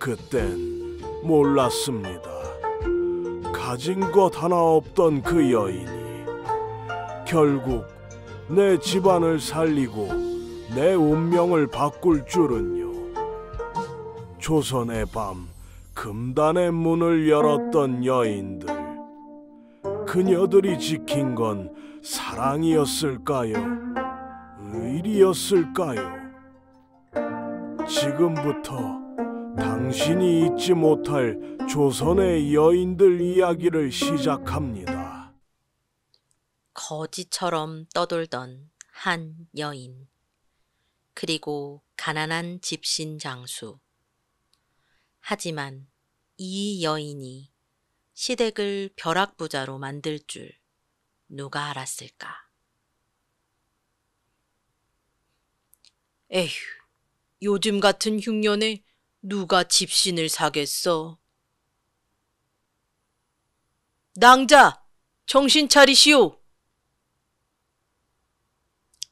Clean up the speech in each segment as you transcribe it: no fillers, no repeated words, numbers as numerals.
그땐 몰랐습니다. 가진 것 하나 없던 그 여인이 결국 내 집안을 살리고 내 운명을 바꿀 줄은요. 조선의 밤 금단의 문을 열었던 여인들, 그녀들이 지킨 건 사랑이었을까요? 의리였을까요? 지금부터 당신이 잊지 못할 조선의 여인들 이야기를 시작합니다. 거지처럼 떠돌던 한 여인, 그리고 가난한 집신 장수. 하지만 이 여인이 시댁을 벼락부자로 만들 줄 누가 알았을까? 에휴, 요즘 같은 흉년에 누가 집신을 사겠어? 낭자, 정신 차리시오!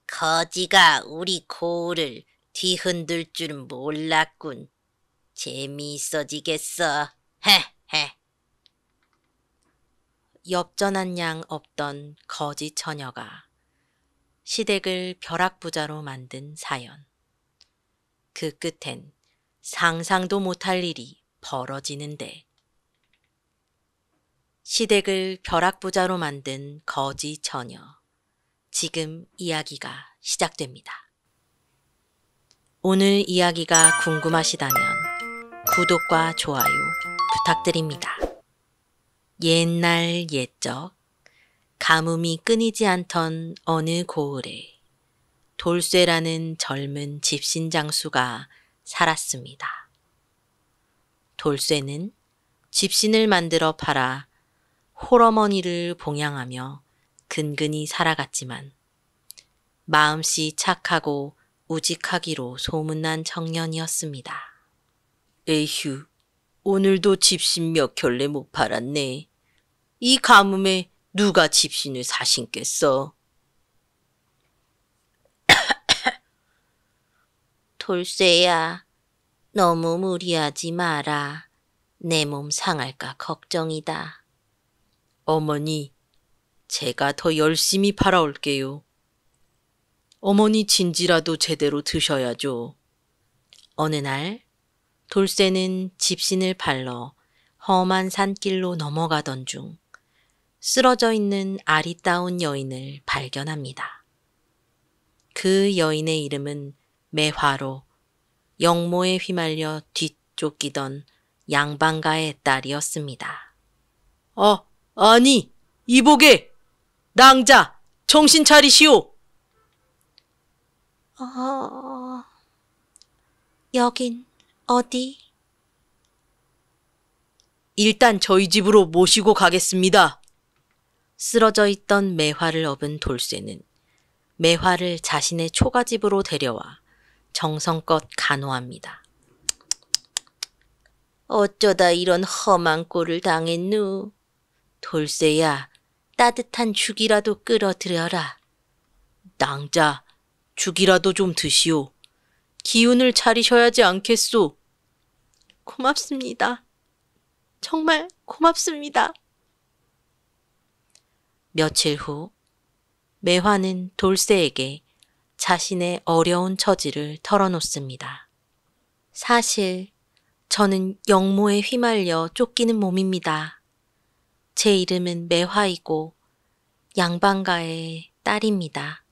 거지가 우리 고을을 뒤흔들 줄은 몰랐군. 재미있어지겠어. 헤헤. 엽전한 양 없던 거지 처녀가 시댁을 벼락부자로 만든 사연. 그 끝엔 상상도 못할 일이 벌어지는데, 시댁을 벼락부자로 만든 거지 처녀. 지금 이야기가 시작됩니다. 오늘 이야기가 궁금하시다면 구독과 좋아요 부탁드립니다. 옛날 옛적 가뭄이 끊이지 않던 어느 고을에 돌쇠라는 젊은 집신장수가 살았습니다. 돌쇠는 집신을 만들어 팔아 홀어머니를 봉양하며 근근히 살아갔지만 마음씨 착하고 우직하기로 소문난 청년이었습니다. 에휴, 오늘도 집신 몇 켤레 못 팔았네. 이 가뭄에 누가 집신을 사신겠어? 돌쇠야, 너무 무리하지 마라. 내 몸 상할까 걱정이다. 어머니, 제가 더 열심히 팔아올게요. 어머니 진지라도 제대로 드셔야죠. 어느 날 돌쇠는 집신을 팔러 험한 산길로 넘어가던 중 쓰러져 있는 아리따운 여인을 발견합니다. 그 여인의 이름은 매화로 영모에 휘말려 뒤쫓기던 양반가의 딸이었습니다. 아니, 이보게! 낭자, 정신 차리시오! 여긴 어디? 일단 저희 집으로 모시고 가겠습니다. 쓰러져 있던 매화를 업은 돌쇠는 매화를 자신의 초가집으로 데려와 정성껏 간호합니다. 어쩌다 이런 험한 꼴을 당했누? 돌쇠야, 따뜻한 죽이라도 끌어들여라. 낭자, 죽이라도 좀 드시오. 기운을 차리셔야지 않겠소. 고맙습니다. 정말 고맙습니다. 며칠 후 매화는 돌쇠에게 자신의 어려운 처지를 털어놓습니다. 사실 저는 영모에 휘말려 쫓기는 몸입니다. 제 이름은 매화이고 양반가의 딸입니다.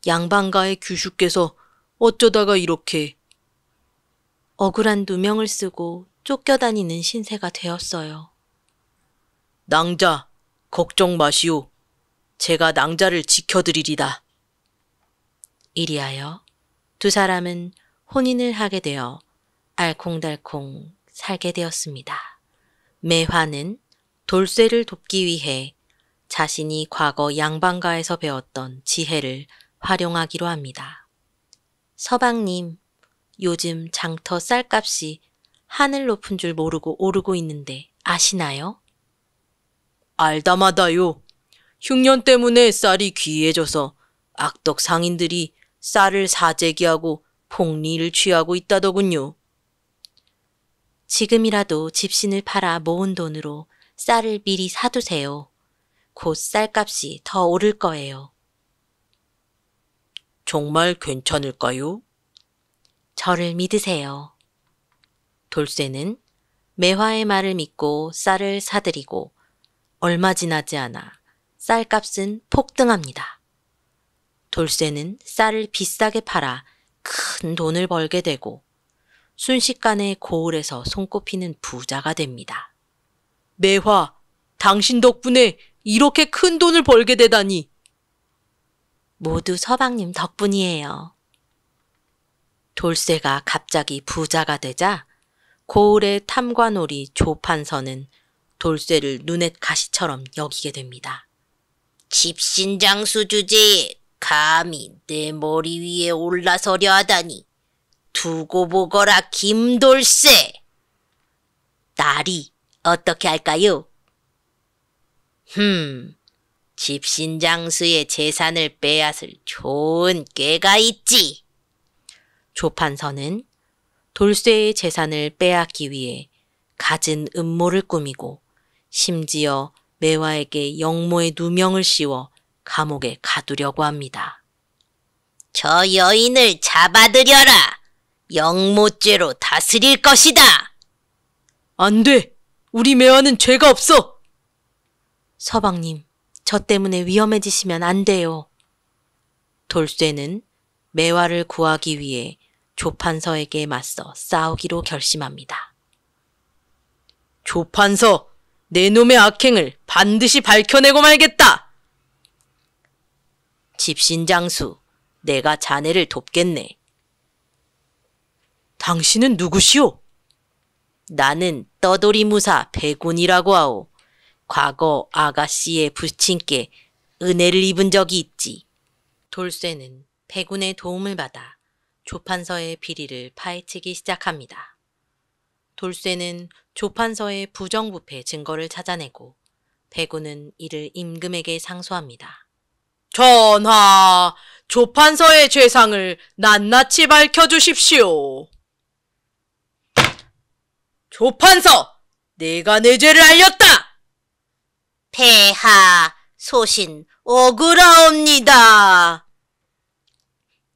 양반가의 규슈께서 어쩌다가 이렇게 억울한 누명을 쓰고 쫓겨다니는 신세가 되었어요. 낭자, 걱정 마시오. 제가 낭자를 지켜드리리다. 이리하여 두 사람은 혼인을 하게 되어 알콩달콩 살게 되었습니다. 매화는 돌쇠를 돕기 위해 자신이 과거 양반가에서 배웠던 지혜를 활용하기로 합니다. 서방님, 요즘 장터 쌀값이 하늘 높은 줄 모르고 오르고 있는데 아시나요? 알다마다요. 흉년 때문에 쌀이 귀해져서 악덕 상인들이 쌀을 사재기하고 폭리를 취하고 있다더군요. 지금이라도 집신을 팔아 모은 돈으로 쌀을 미리 사두세요. 곧 쌀값이 더 오를 거예요. 정말 괜찮을까요? 저를 믿으세요. 돌쇠는 매화의 말을 믿고 쌀을 사들이고 얼마 지나지 않아 쌀값은 폭등합니다. 돌쇠는 쌀을 비싸게 팔아 큰 돈을 벌게 되고 순식간에 고을에서 손꼽히는 부자가 됩니다. 매화, 당신 덕분에 이렇게 큰 돈을 벌게 되다니. 모두 서방님 덕분이에요. 돌쇠가 갑자기 부자가 되자 고을의 탐관오리 조판서는 돌쇠를 눈엣 가시처럼 여기게 됩니다. 집신장수 주제에 감히 내 머리 위에 올라서려 하다니 두고 보거라 김돌쇠. 딸이 어떻게 할까요? 집신장수의 재산을 빼앗을 좋은 꾀가 있지. 조판서는 돌쇠의 재산을 빼앗기 위해 갖은 음모를 꾸미고 심지어 매화에게 영모의 누명을 씌워 감옥에 가두려고 합니다. 저 여인을 잡아들여라. 영모죄로 다스릴 것이다. 안 돼! 우리 매화는 죄가 없어! 서방님, 저 때문에 위험해지시면 안 돼요. 돌쇠는 매화를 구하기 위해 조판서에게 맞서 싸우기로 결심합니다. 조판서, 내 놈의 악행을 반드시 밝혀내고 말겠다! 집신장수, 내가 자네를 돕겠네. 당신은 누구시오? 나는 떠돌이무사 백운이라고 하오. 과거 아가씨의 부친께 은혜를 입은 적이 있지. 돌쇠는 백운의 도움을 받아 조판서의 비리를 파헤치기 시작합니다. 돌쇠는 조판서의 부정부패 증거를 찾아내고 백운은 이를 임금에게 상소합니다. 전하, 조판서의 죄상을 낱낱이 밝혀주십시오. 조판서, 내가 내 죄를 알렸다! 폐하, 소신 억울하옵니다.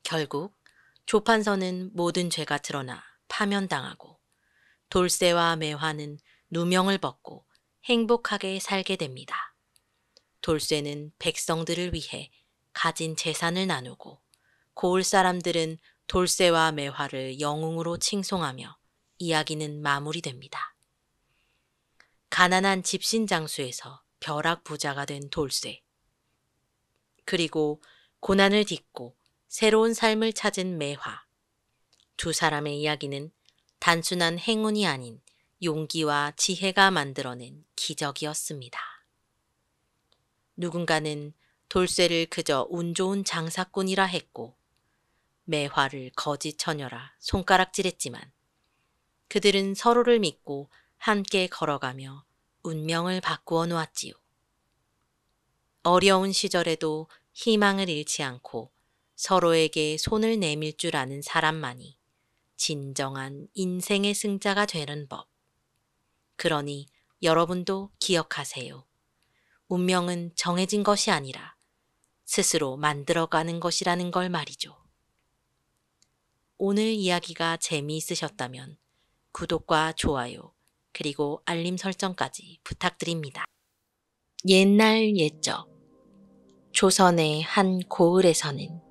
결국 조판서는 모든 죄가 드러나 파면당하고 돌쇠와 매화는 누명을 벗고 행복하게 살게 됩니다. 돌쇠는 백성들을 위해 가진 재산을 나누고 고을 사람들은 돌쇠와 매화를 영웅으로 칭송하며 이야기는 마무리됩니다. 가난한 집신장수에서 벼락 부자가 된 돌쇠. 그리고 고난을 딛고 새로운 삶을 찾은 매화. 두 사람의 이야기는 단순한 행운이 아닌 용기와 지혜가 만들어낸 기적이었습니다. 누군가는 돌쇠를 그저 운 좋은 장사꾼이라 했고 매화를 거지 처녀라 손가락질했지만 그들은 서로를 믿고 함께 걸어가며 운명을 바꾸어 놓았지요. 어려운 시절에도 희망을 잃지 않고 서로에게 손을 내밀 줄 아는 사람만이 진정한 인생의 승자가 되는 법. 그러니 여러분도 기억하세요. 운명은 정해진 것이 아니라 스스로 만들어가는 것이라는 걸 말이죠. 오늘 이야기가 재미있으셨다면 구독과 좋아요 그리고 알림 설정까지 부탁드립니다. 옛날 옛적 조선의 한 고을에서는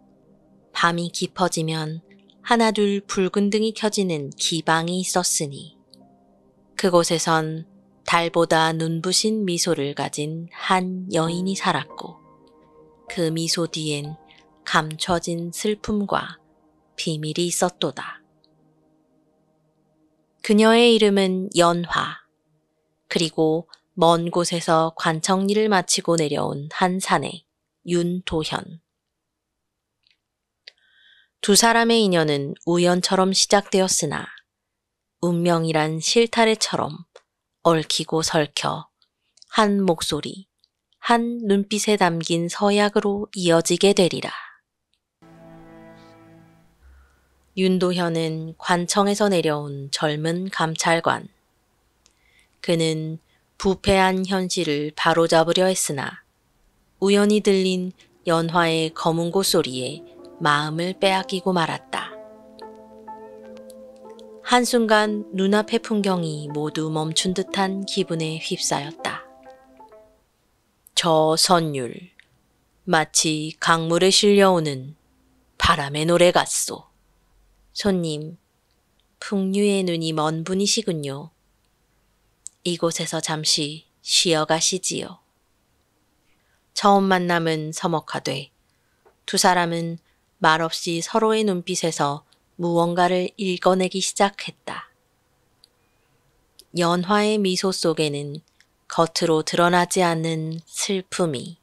밤이 깊어지면 하나둘 붉은 등이 켜지는 기방이 있었으니 그곳에선 달보다 눈부신 미소를 가진 한 여인이 살았고 그 미소 뒤엔 감춰진 슬픔과 비밀이 있었도다. 그녀의 이름은 연화. 그리고 먼 곳에서 관청리를 마치고 내려온 한 사내 윤도현. 두 사람의 인연은 우연처럼 시작되었으나 운명이란 실타래처럼 얽히고 설켜 한 목소리, 한 눈빛에 담긴 서약으로 이어지게 되리라. 윤도현은 관청에서 내려온 젊은 감찰관. 그는 부패한 현실을 바로잡으려 했으나 우연히 들린 연화의 검은고 소리에 마음을 빼앗기고 말았다. 한순간 눈앞의 풍경이 모두 멈춘 듯한 기분에 휩싸였다. 저 선율, 마치 강물에 실려오는 바람의 노래 같소. 손님, 풍류의 눈이 먼 분이시군요. 이곳에서 잠시 쉬어가시지요. 처음 만남은 서먹하되 두 사람은 말없이 서로의 눈빛에서 무언가를 읽어내기 시작했다. 연화의 미소 속에는 겉으로 드러나지 않는 슬픔이,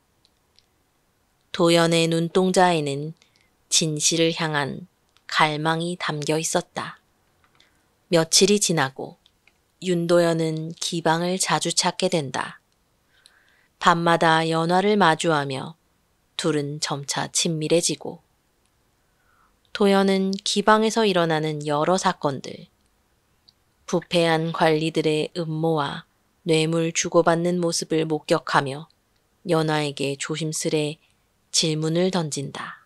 도연의 눈동자에는 진실을 향한 갈망이 담겨 있었다. 며칠이 지나고 윤도연은 기방을 자주 찾게 된다. 밤마다 연화를 마주하며 둘은 점차 친밀해지고, 도연은 기방에서 일어나는 여러 사건들, 부패한 관리들의 음모와 뇌물 주고받는 모습을 목격하며 연화에게 조심스레 질문을 던진다.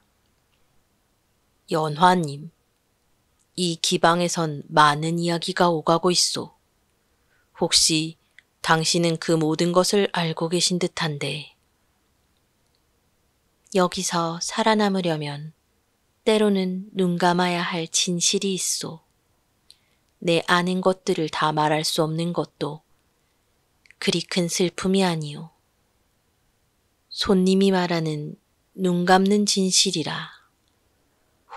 연화님, 이 기방에선 많은 이야기가 오가고 있소. 혹시 당신은 그 모든 것을 알고 계신 듯한데. 여기서 살아남으려면 때로는 눈 감아야 할 진실이 있소. 내 아는 것들을 다 말할 수 없는 것도 그리 큰 슬픔이 아니오. 손님이 말하는 눈 감는 진실이라.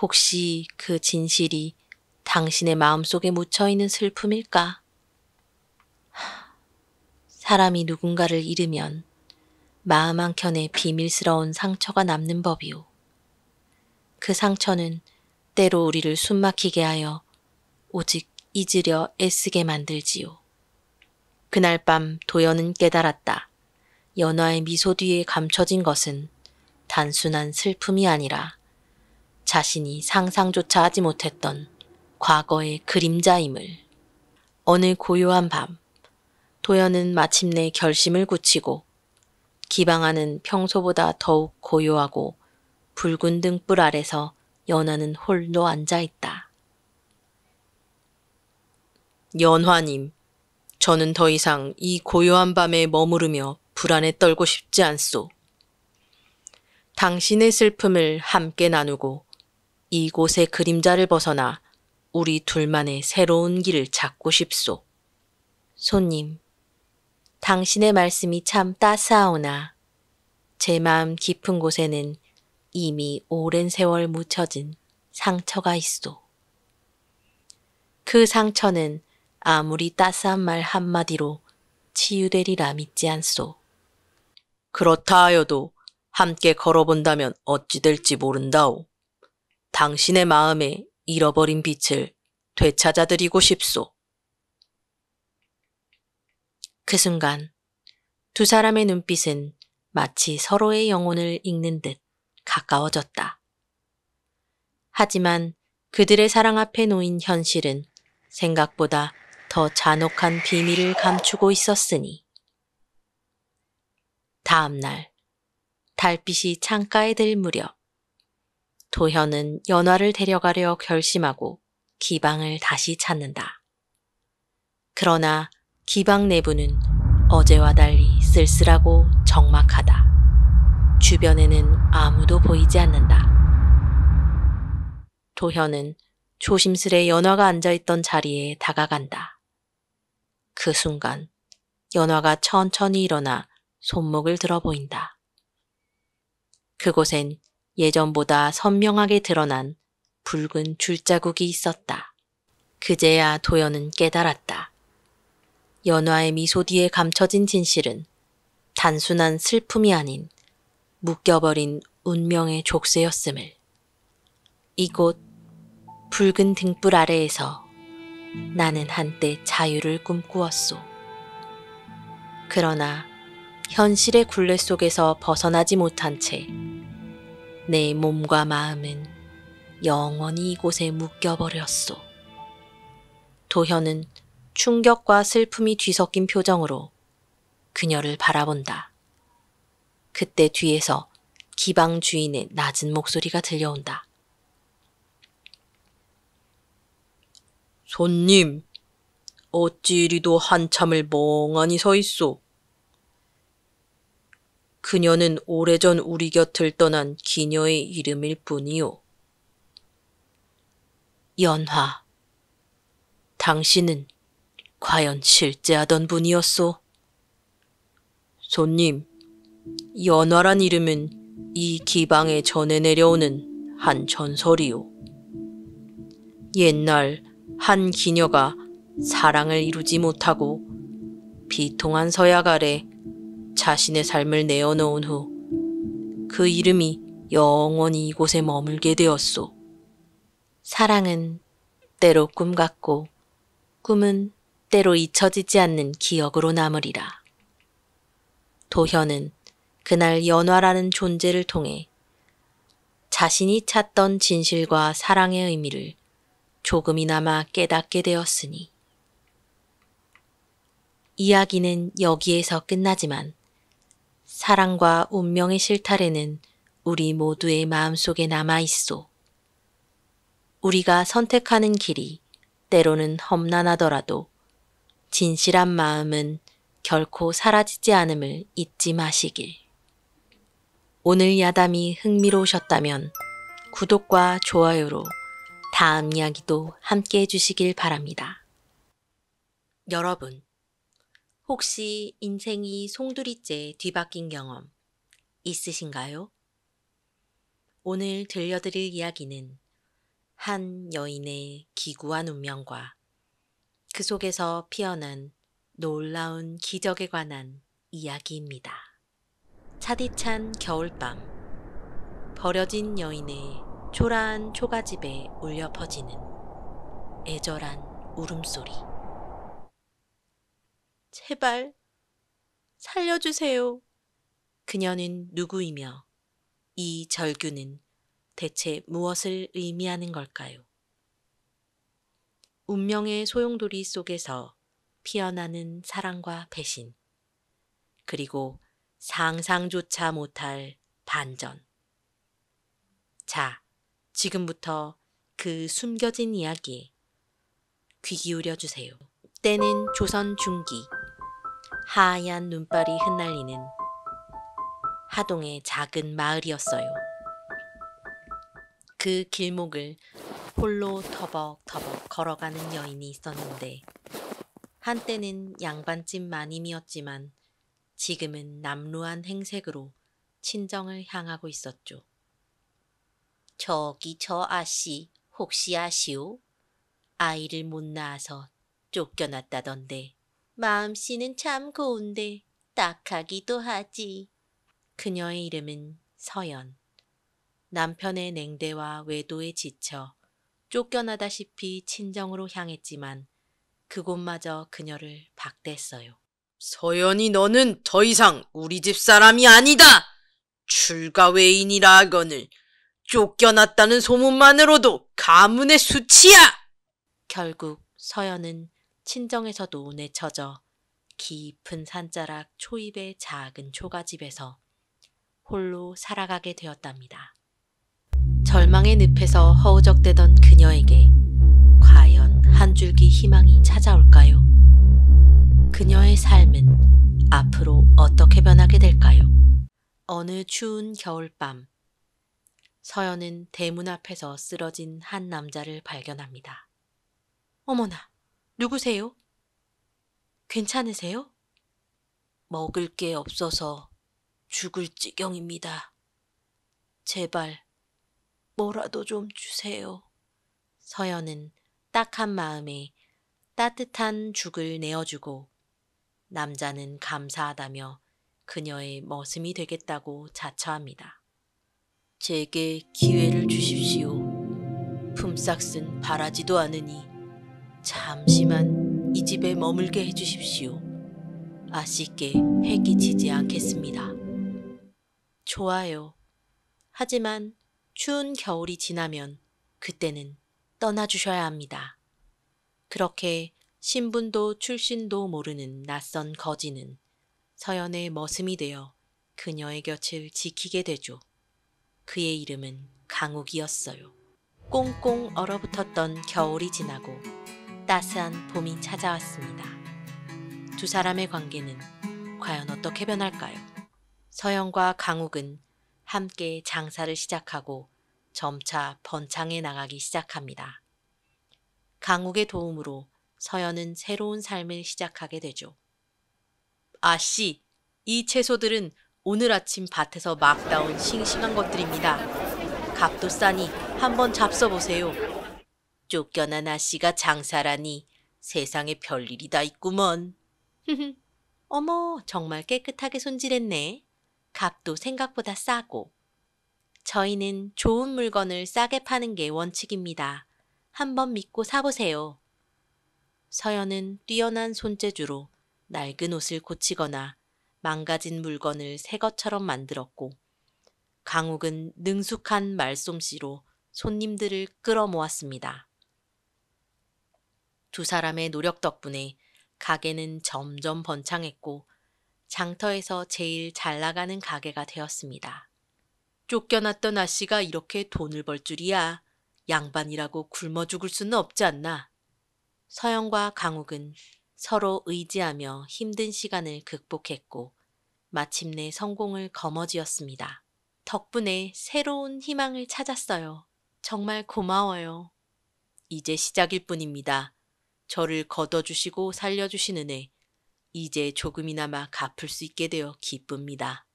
혹시 그 진실이 당신의 마음속에 묻혀있는 슬픔일까? 사람이 누군가를 잃으면 마음 한켠에 비밀스러운 상처가 남는 법이오. 그 상처는 때로 우리를 숨막히게 하여 오직 잊으려 애쓰게 만들지요. 그날 밤 도연은 깨달았다. 연화의 미소 뒤에 감춰진 것은 단순한 슬픔이 아니라 자신이 상상조차 하지 못했던 과거의 그림자임을. 어느 고요한 밤, 도연은 마침내 결심을 굳히고 기방 안은 평소보다 더욱 고요하고 붉은 등불 아래서 연화는 홀로 앉아있다. 연화님, 저는 더 이상 이 고요한 밤에 머무르며 불안에 떨고 싶지 않소. 당신의 슬픔을 함께 나누고 이곳의 그림자를 벗어나 우리 둘만의 새로운 길을 찾고 싶소. 손님, 당신의 말씀이 참 따스하오나 제 마음 깊은 곳에는 이미 오랜 세월 묻혀진 상처가 있소. 그 상처는 아무리 따스한 말 한마디로 치유되리라 믿지 않소. 그렇다 하여도 함께 걸어본다면 어찌 될지 모른다오. 당신의 마음에 잃어버린 빛을 되찾아드리고 싶소. 그 순간 두 사람의 눈빛은 마치 서로의 영혼을 읽는 듯 가까워졌다. 하지만 그들의 사랑 앞에 놓인 현실은 생각보다 더 잔혹한 비밀을 감추고 있었으니. 다음 날 달빛이 창가에 들 무렵 도현은 연화를 데려가려 결심하고 기방을 다시 찾는다. 그러나 기방 내부는 어제와 달리 쓸쓸하고 적막하다. 주변에는 아무도 보이지 않는다. 도현은 조심스레 연화가 앉아있던 자리에 다가간다. 그 순간 연화가 천천히 일어나 손목을 들어 보인다. 그곳엔 예전보다 선명하게 드러난 붉은 줄자국이 있었다. 그제야 도연은 깨달았다. 연화의 미소 뒤에 감춰진 진실은 단순한 슬픔이 아닌 묶여버린 운명의 족쇄였음을. 이곳 붉은 등불 아래에서 나는 한때 자유를 꿈꾸었소. 그러나 현실의 굴레 속에서 벗어나지 못한 채 내 몸과 마음은 영원히 이곳에 묶여버렸소. 도현은 충격과 슬픔이 뒤섞인 표정으로 그녀를 바라본다. 그때 뒤에서 기방 주인의 낮은 목소리가 들려온다. 손님, 어찌 이리도 한참을 멍하니 서 있소? 그녀는 오래전 우리 곁을 떠난 기녀의 이름일 뿐이요. 연화, 당신은 과연 실제하던 분이었소? 손님, 연화란 이름은 이 기방에 전해 내려오는 한 전설이요. 옛날 한 기녀가 사랑을 이루지 못하고 비통한 서약 아래 자신의 삶을 내어놓은 후 그 이름이 영원히 이곳에 머물게 되었소. 사랑은 때로 꿈 같고 꿈은 때로 잊혀지지 않는 기억으로 남으리라. 도현은 그날 연화라는 존재를 통해 자신이 찾던 진실과 사랑의 의미를 조금이나마 깨닫게 되었으니 이야기는 여기에서 끝나지만 사랑과 운명의 실타래는 우리 모두의 마음속에 남아있소. 우리가 선택하는 길이 때로는 험난하더라도 진실한 마음은 결코 사라지지 않음을 잊지 마시길. 오늘 야담이 흥미로우셨다면 구독과 좋아요로 다음 이야기도 함께 해주시길 바랍니다. 여러분, 혹시 인생이 송두리째 뒤바뀐 경험 있으신가요? 오늘 들려드릴 이야기는 한 여인의 기구한 운명과 그 속에서 피어난 놀라운 기적에 관한 이야기입니다. 차디찬 겨울밤, 버려진 여인의 초라한 초가집에 울려 퍼지는 애절한 울음소리. 제발 살려주세요. 그녀는 누구이며 이 절규는 대체 무엇을 의미하는 걸까요? 운명의 소용돌이 속에서 피어나는 사랑과 배신, 그리고 상상조차 못할 반전. 자, 지금부터 그 숨겨진 이야기에 귀 기울여 주세요. 때는 조선 중기, 하얀 눈발이 흩날리는 하동의 작은 마을이었어요. 그 길목을 홀로 터벅터벅 걸어가는 여인이 있었는데 한때는 양반집 마님이었지만 지금은 남루한 행색으로 친정을 향하고 있었죠. 저기 저 아씨 혹시 아시오? 아이를 못 낳아서 쫓겨났다던데. 마음씨는 참 고운데 딱하기도 하지. 그녀의 이름은 서연. 남편의 냉대와 외도에 지쳐 쫓겨나다시피 친정으로 향했지만 그곳마저 그녀를 박대했어요. 서연이 너는 더 이상 우리 집 사람이 아니다. 출가 외인이라 하거늘 쫓겨났다는 소문만으로도 가문의 수치야. 결국 서연은 친정에서도 내쳐져 깊은 산자락 초입의 작은 초가집에서 홀로 살아가게 되었답니다. 절망의 늪에서 허우적대던 그녀에게 과연 한 줄기 희망이 찾아올까요? 그녀의 삶은 앞으로 어떻게 변하게 될까요? 어느 추운 겨울밤, 서연은 대문 앞에서 쓰러진 한 남자를 발견합니다. 어머나, 누구세요? 괜찮으세요? 먹을 게 없어서 죽을 지경입니다. 제발 뭐라도 좀 주세요. 서연은 딱한 마음에 따뜻한 죽을 내어주고 남자는 감사하다며 그녀의 머슴이 되겠다고 자처합니다. 제게 기회를 주십시오. 품삯 쓴 바라지도 않으니 잠시만 이 집에 머물게 해주십시오. 아씨께 해끼치지 않겠습니다. 좋아요. 하지만 추운 겨울이 지나면 그때는 떠나주셔야 합니다. 그렇게 신분도 출신도 모르는 낯선 거지는 서연의 머슴이 되어 그녀의 곁을 지키게 되죠. 그의 이름은 강욱이었어요. 꽁꽁 얼어붙었던 겨울이 지나고 따스한 봄이 찾아왔습니다. 두 사람의 관계는 과연 어떻게 변할까요? 서연과 강욱은 함께 장사를 시작하고 점차 번창해 나가기 시작합니다. 강욱의 도움으로 서연은 새로운 삶을 시작하게 되죠. 아씨, 이 채소들은 오늘 아침 밭에서 막 따온 싱싱한 것들입니다. 값도 싸니 한번 잡숴보세요. 쫓겨난 아씨가 장사라니 세상에 별일이 다 있구먼. 어머, 정말 깨끗하게 손질했네. 값도 생각보다 싸고. 저희는 좋은 물건을 싸게 파는 게 원칙입니다. 한번 믿고 사보세요. 서연은 뛰어난 손재주로 낡은 옷을 고치거나 망가진 물건을 새 것처럼 만들었고, 강욱은 능숙한 말솜씨로 손님들을 끌어모았습니다. 두 사람의 노력 덕분에 가게는 점점 번창했고 장터에서 제일 잘 나가는 가게가 되었습니다. 쫓겨났던 아씨가 이렇게 돈을 벌 줄이야. 양반이라고 굶어 죽을 수는 없지 않나. 서연과 강욱은 서로 의지하며 힘든 시간을 극복했고 마침내 성공을 거머쥐었습니다. 덕분에 새로운 희망을 찾았어요. 정말 고마워요. 이제 시작일 뿐입니다. 저를 걷어주시고 살려주신 은혜, 이제 조금이나마 갚을 수 있게 되어 기쁩니다.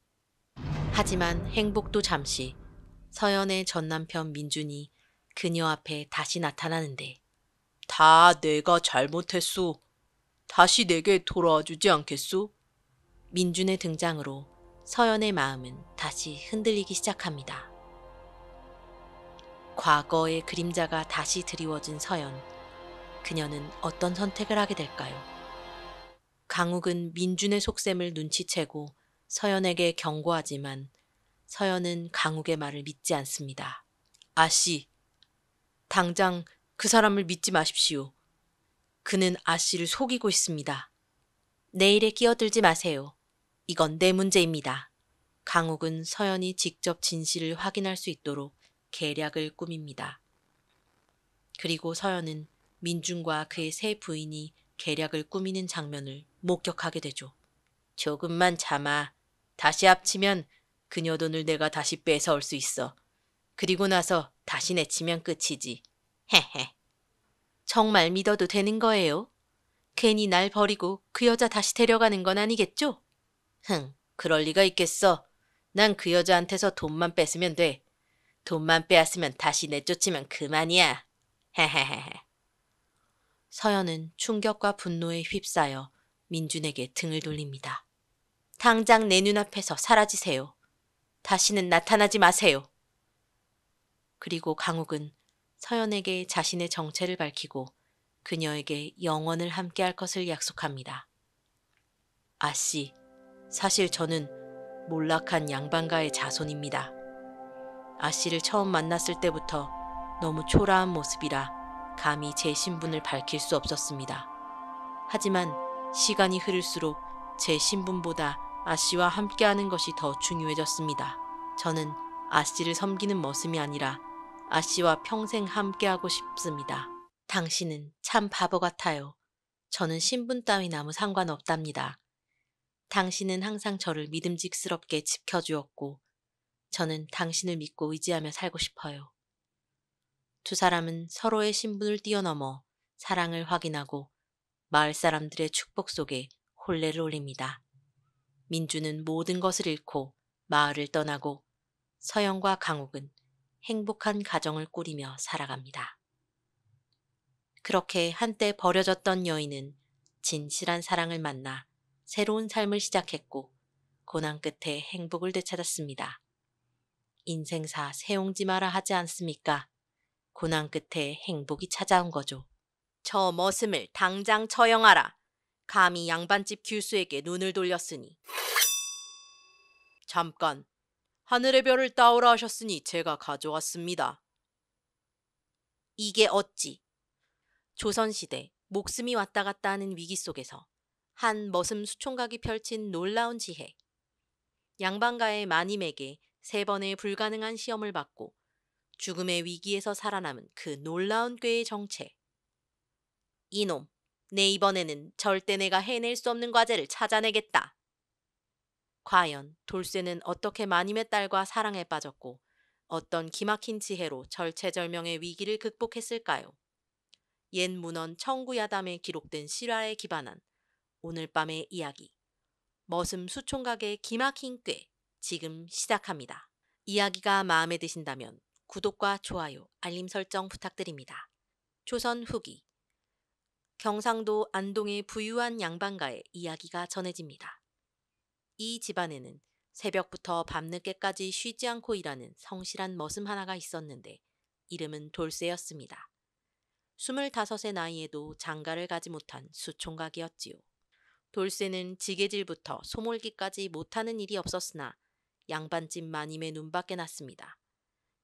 하지만 행복도 잠시. 서연의 전남편 민준이 그녀 앞에 다시 나타나는데, 다 내가 잘못했소. 다시 내게 돌아와 주지 않겠소? 민준의 등장으로 서연의 마음은 다시 흔들리기 시작합니다. 과거의 그림자가 다시 드리워진 서연. 그녀는 어떤 선택을 하게 될까요? 강욱은 민준의 속셈을 눈치채고 서연에게 경고하지만 서연은 강욱의 말을 믿지 않습니다. 아씨, 당장 그 사람을 믿지 마십시오. 그는 아씨를 속이고 있습니다. 내 일에 끼어들지 마세요. 이건 내 문제입니다. 강욱은 서연이 직접 진실을 확인할 수 있도록 계략을 꾸밉니다. 그리고 서연은 민준과 그의 새 부인이 계략을 꾸미는 장면을 목격하게 되죠. 조금만 참아. 다시 합치면 그녀 돈을 내가 다시 뺏어올 수 있어. 그리고 나서 다시 내치면 끝이지. 헤헤. 정말 믿어도 되는 거예요? 괜히 날 버리고 그 여자 다시 데려가는 건 아니겠죠? 그럴 리가 있겠어. 난 그 여자한테서 돈만 뺏으면 돼. 돈만 빼앗으면 다시 내쫓으면 그만이야. 헤헤헤헤. 서연은 충격과 분노에 휩싸여 민준에게 등을 돌립니다. 당장 내 눈앞에서 사라지세요. 다시는 나타나지 마세요. 그리고 강욱은 서연에게 자신의 정체를 밝히고 그녀에게 영원을 함께할 것을 약속합니다. 아씨, 사실 저는 몰락한 양반가의 자손입니다. 아씨를 처음 만났을 때부터 너무 초라한 모습이라 감히 제 신분을 밝힐 수 없었습니다. 하지만 시간이 흐를수록 제 신분보다 아씨와 함께하는 것이 더 중요해졌습니다. 저는 아씨를 섬기는 머슴이 아니라 아씨와 평생 함께하고 싶습니다. 당신은 참 바보 같아요. 저는 신분 따윈 아무 상관없답니다. 당신은 항상 저를 믿음직스럽게 지켜주었고 저는 당신을 믿고 의지하며 살고 싶어요. 두 사람은 서로의 신분을 뛰어넘어 사랑을 확인하고 마을 사람들의 축복 속에 혼례를 올립니다. 민주는 모든 것을 잃고 마을을 떠나고 서연과 강욱은 행복한 가정을 꾸리며 살아갑니다. 그렇게 한때 버려졌던 여인은 진실한 사랑을 만나 새로운 삶을 시작했고 고난 끝에 행복을 되찾았습니다. 인생사 세옹지마라 하지 않습니까? 고난 끝에 행복이 찾아온 거죠. 저 머슴을 당장 처형하라. 감히 양반집 규수에게 눈을 돌렸으니. 잠깐, 하늘의 별을 따오라 하셨으니 제가 가져왔습니다. 이게 어찌? 조선시대 목숨이 왔다 갔다 하는 위기 속에서 한 머슴 수총각이 펼친 놀라운 지혜. 양반가의 마님에게 3번의 불가능한 시험을 받고 죽음의 위기에서 살아남은 그 놀라운 꾀의 정체. 이놈, 내 이번에는 절대 내가 해낼 수 없는 과제를 찾아내겠다. 과연 돌쇠는 어떻게 마님의 딸과 사랑에 빠졌고 어떤 기막힌 지혜로 절체절명의 위기를 극복했을까요? 옛 문헌 청구야담에 기록된 실화에 기반한 오늘 밤의 이야기. 머슴 수총각의 기막힌 꾀, 지금 시작합니다. 이야기가 마음에 드신다면 구독과 좋아요, 알림 설정 부탁드립니다. 조선 후기. 경상도 안동의 부유한 양반가의 이야기가 전해집니다. 이 집안에는 새벽부터 밤늦게까지 쉬지 않고 일하는 성실한 머슴 하나가 있었는데 이름은 돌쇠였습니다. 25의 나이에도 장가를 가지 못한 수총각이었지요. 돌쇠는 지게질부터 소몰기까지 못하는 일이 없었으나 양반집 마님의 눈밖에 났습니다.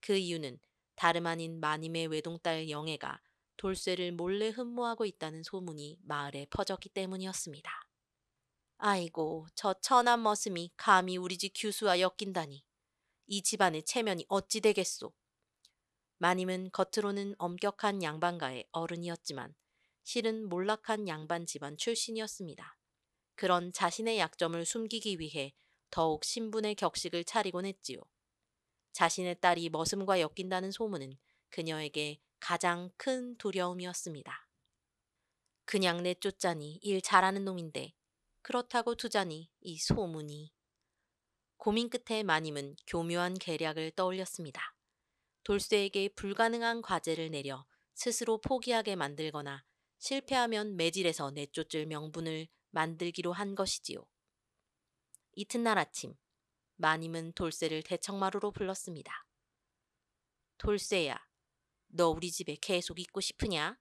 그 이유는 다름 아닌 마님의 외동딸 영애가 돌쇠를 몰래 흠모하고 있다는 소문이 마을에 퍼졌기 때문이었습니다. 아이고, 저 천한 머슴이 감히 우리 집 규수와 엮인다니. 이 집안의 체면이 어찌 되겠소. 마님은 겉으로는 엄격한 양반가의 어른이었지만 실은 몰락한 양반 집안 출신이었습니다. 그런 자신의 약점을 숨기기 위해 더욱 신분의 격식을 차리곤 했지요. 자신의 딸이 머슴과 엮인다는 소문은 그녀에게 가장 큰 두려움이었습니다. 그냥 내쫓자니 일 잘하는 놈인데 그렇다고 두자니 이 소문이. 고민 끝에 마님은 교묘한 계략을 떠올렸습니다. 돌쇠에게 불가능한 과제를 내려 스스로 포기하게 만들거나 실패하면 매질해서 내쫓을 명분을 만들기로 한 것이지요. 이튿날 아침, 마님은 돌쇠를 대청마루로 불렀습니다. 돌쇠야, 너 우리 집에 계속 있고 싶으냐?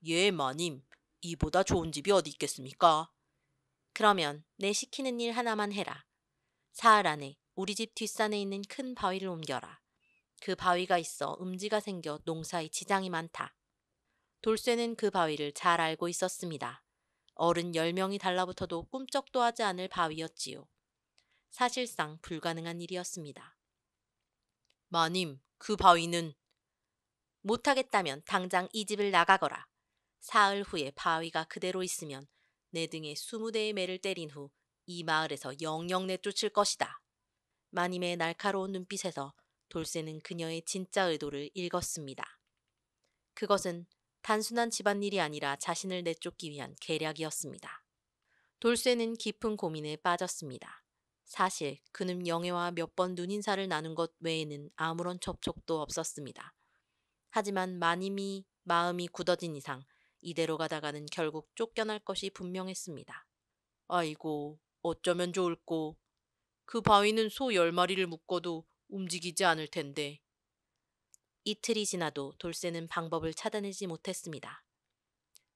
예, 마님. 이보다 좋은 집이 어디 있겠습니까? 그러면 내 시키는 일 하나만 해라. 사흘 안에 우리 집 뒷산에 있는 큰 바위를 옮겨라. 그 바위가 있어 음지가 생겨 농사에 지장이 많다. 돌쇠는 그 바위를 잘 알고 있었습니다. 어른 10명이 달라붙어도 꿈쩍도 하지 않을 바위였지요. 사실상 불가능한 일이었습니다. 마님, 그 바위는... 못하겠다면 당장 이 집을 나가거라. 사흘 후에 바위가 그대로 있으면 내 등에 20대의 매를 때린 후 이 마을에서 영영 내쫓을 것이다. 마님의 날카로운 눈빛에서 돌쇠는 그녀의 진짜 의도를 읽었습니다. 그것은 단순한 집안일이 아니라 자신을 내쫓기 위한 계략이었습니다. 돌쇠는 깊은 고민에 빠졌습니다. 사실 그는 영애와 몇 번 눈인사를 나눈 것 외에는 아무런 접촉도 없었습니다. 하지만 마님이 마음이 굳어진 이상 이대로 가다가는 결국 쫓겨날 것이 분명했습니다. 아이고, 어쩌면 좋을꼬. 그 바위는 소 10마리를 묶어도 움직이지 않을 텐데. 이틀이 지나도 돌쇠는 방법을 찾아내지 못했습니다.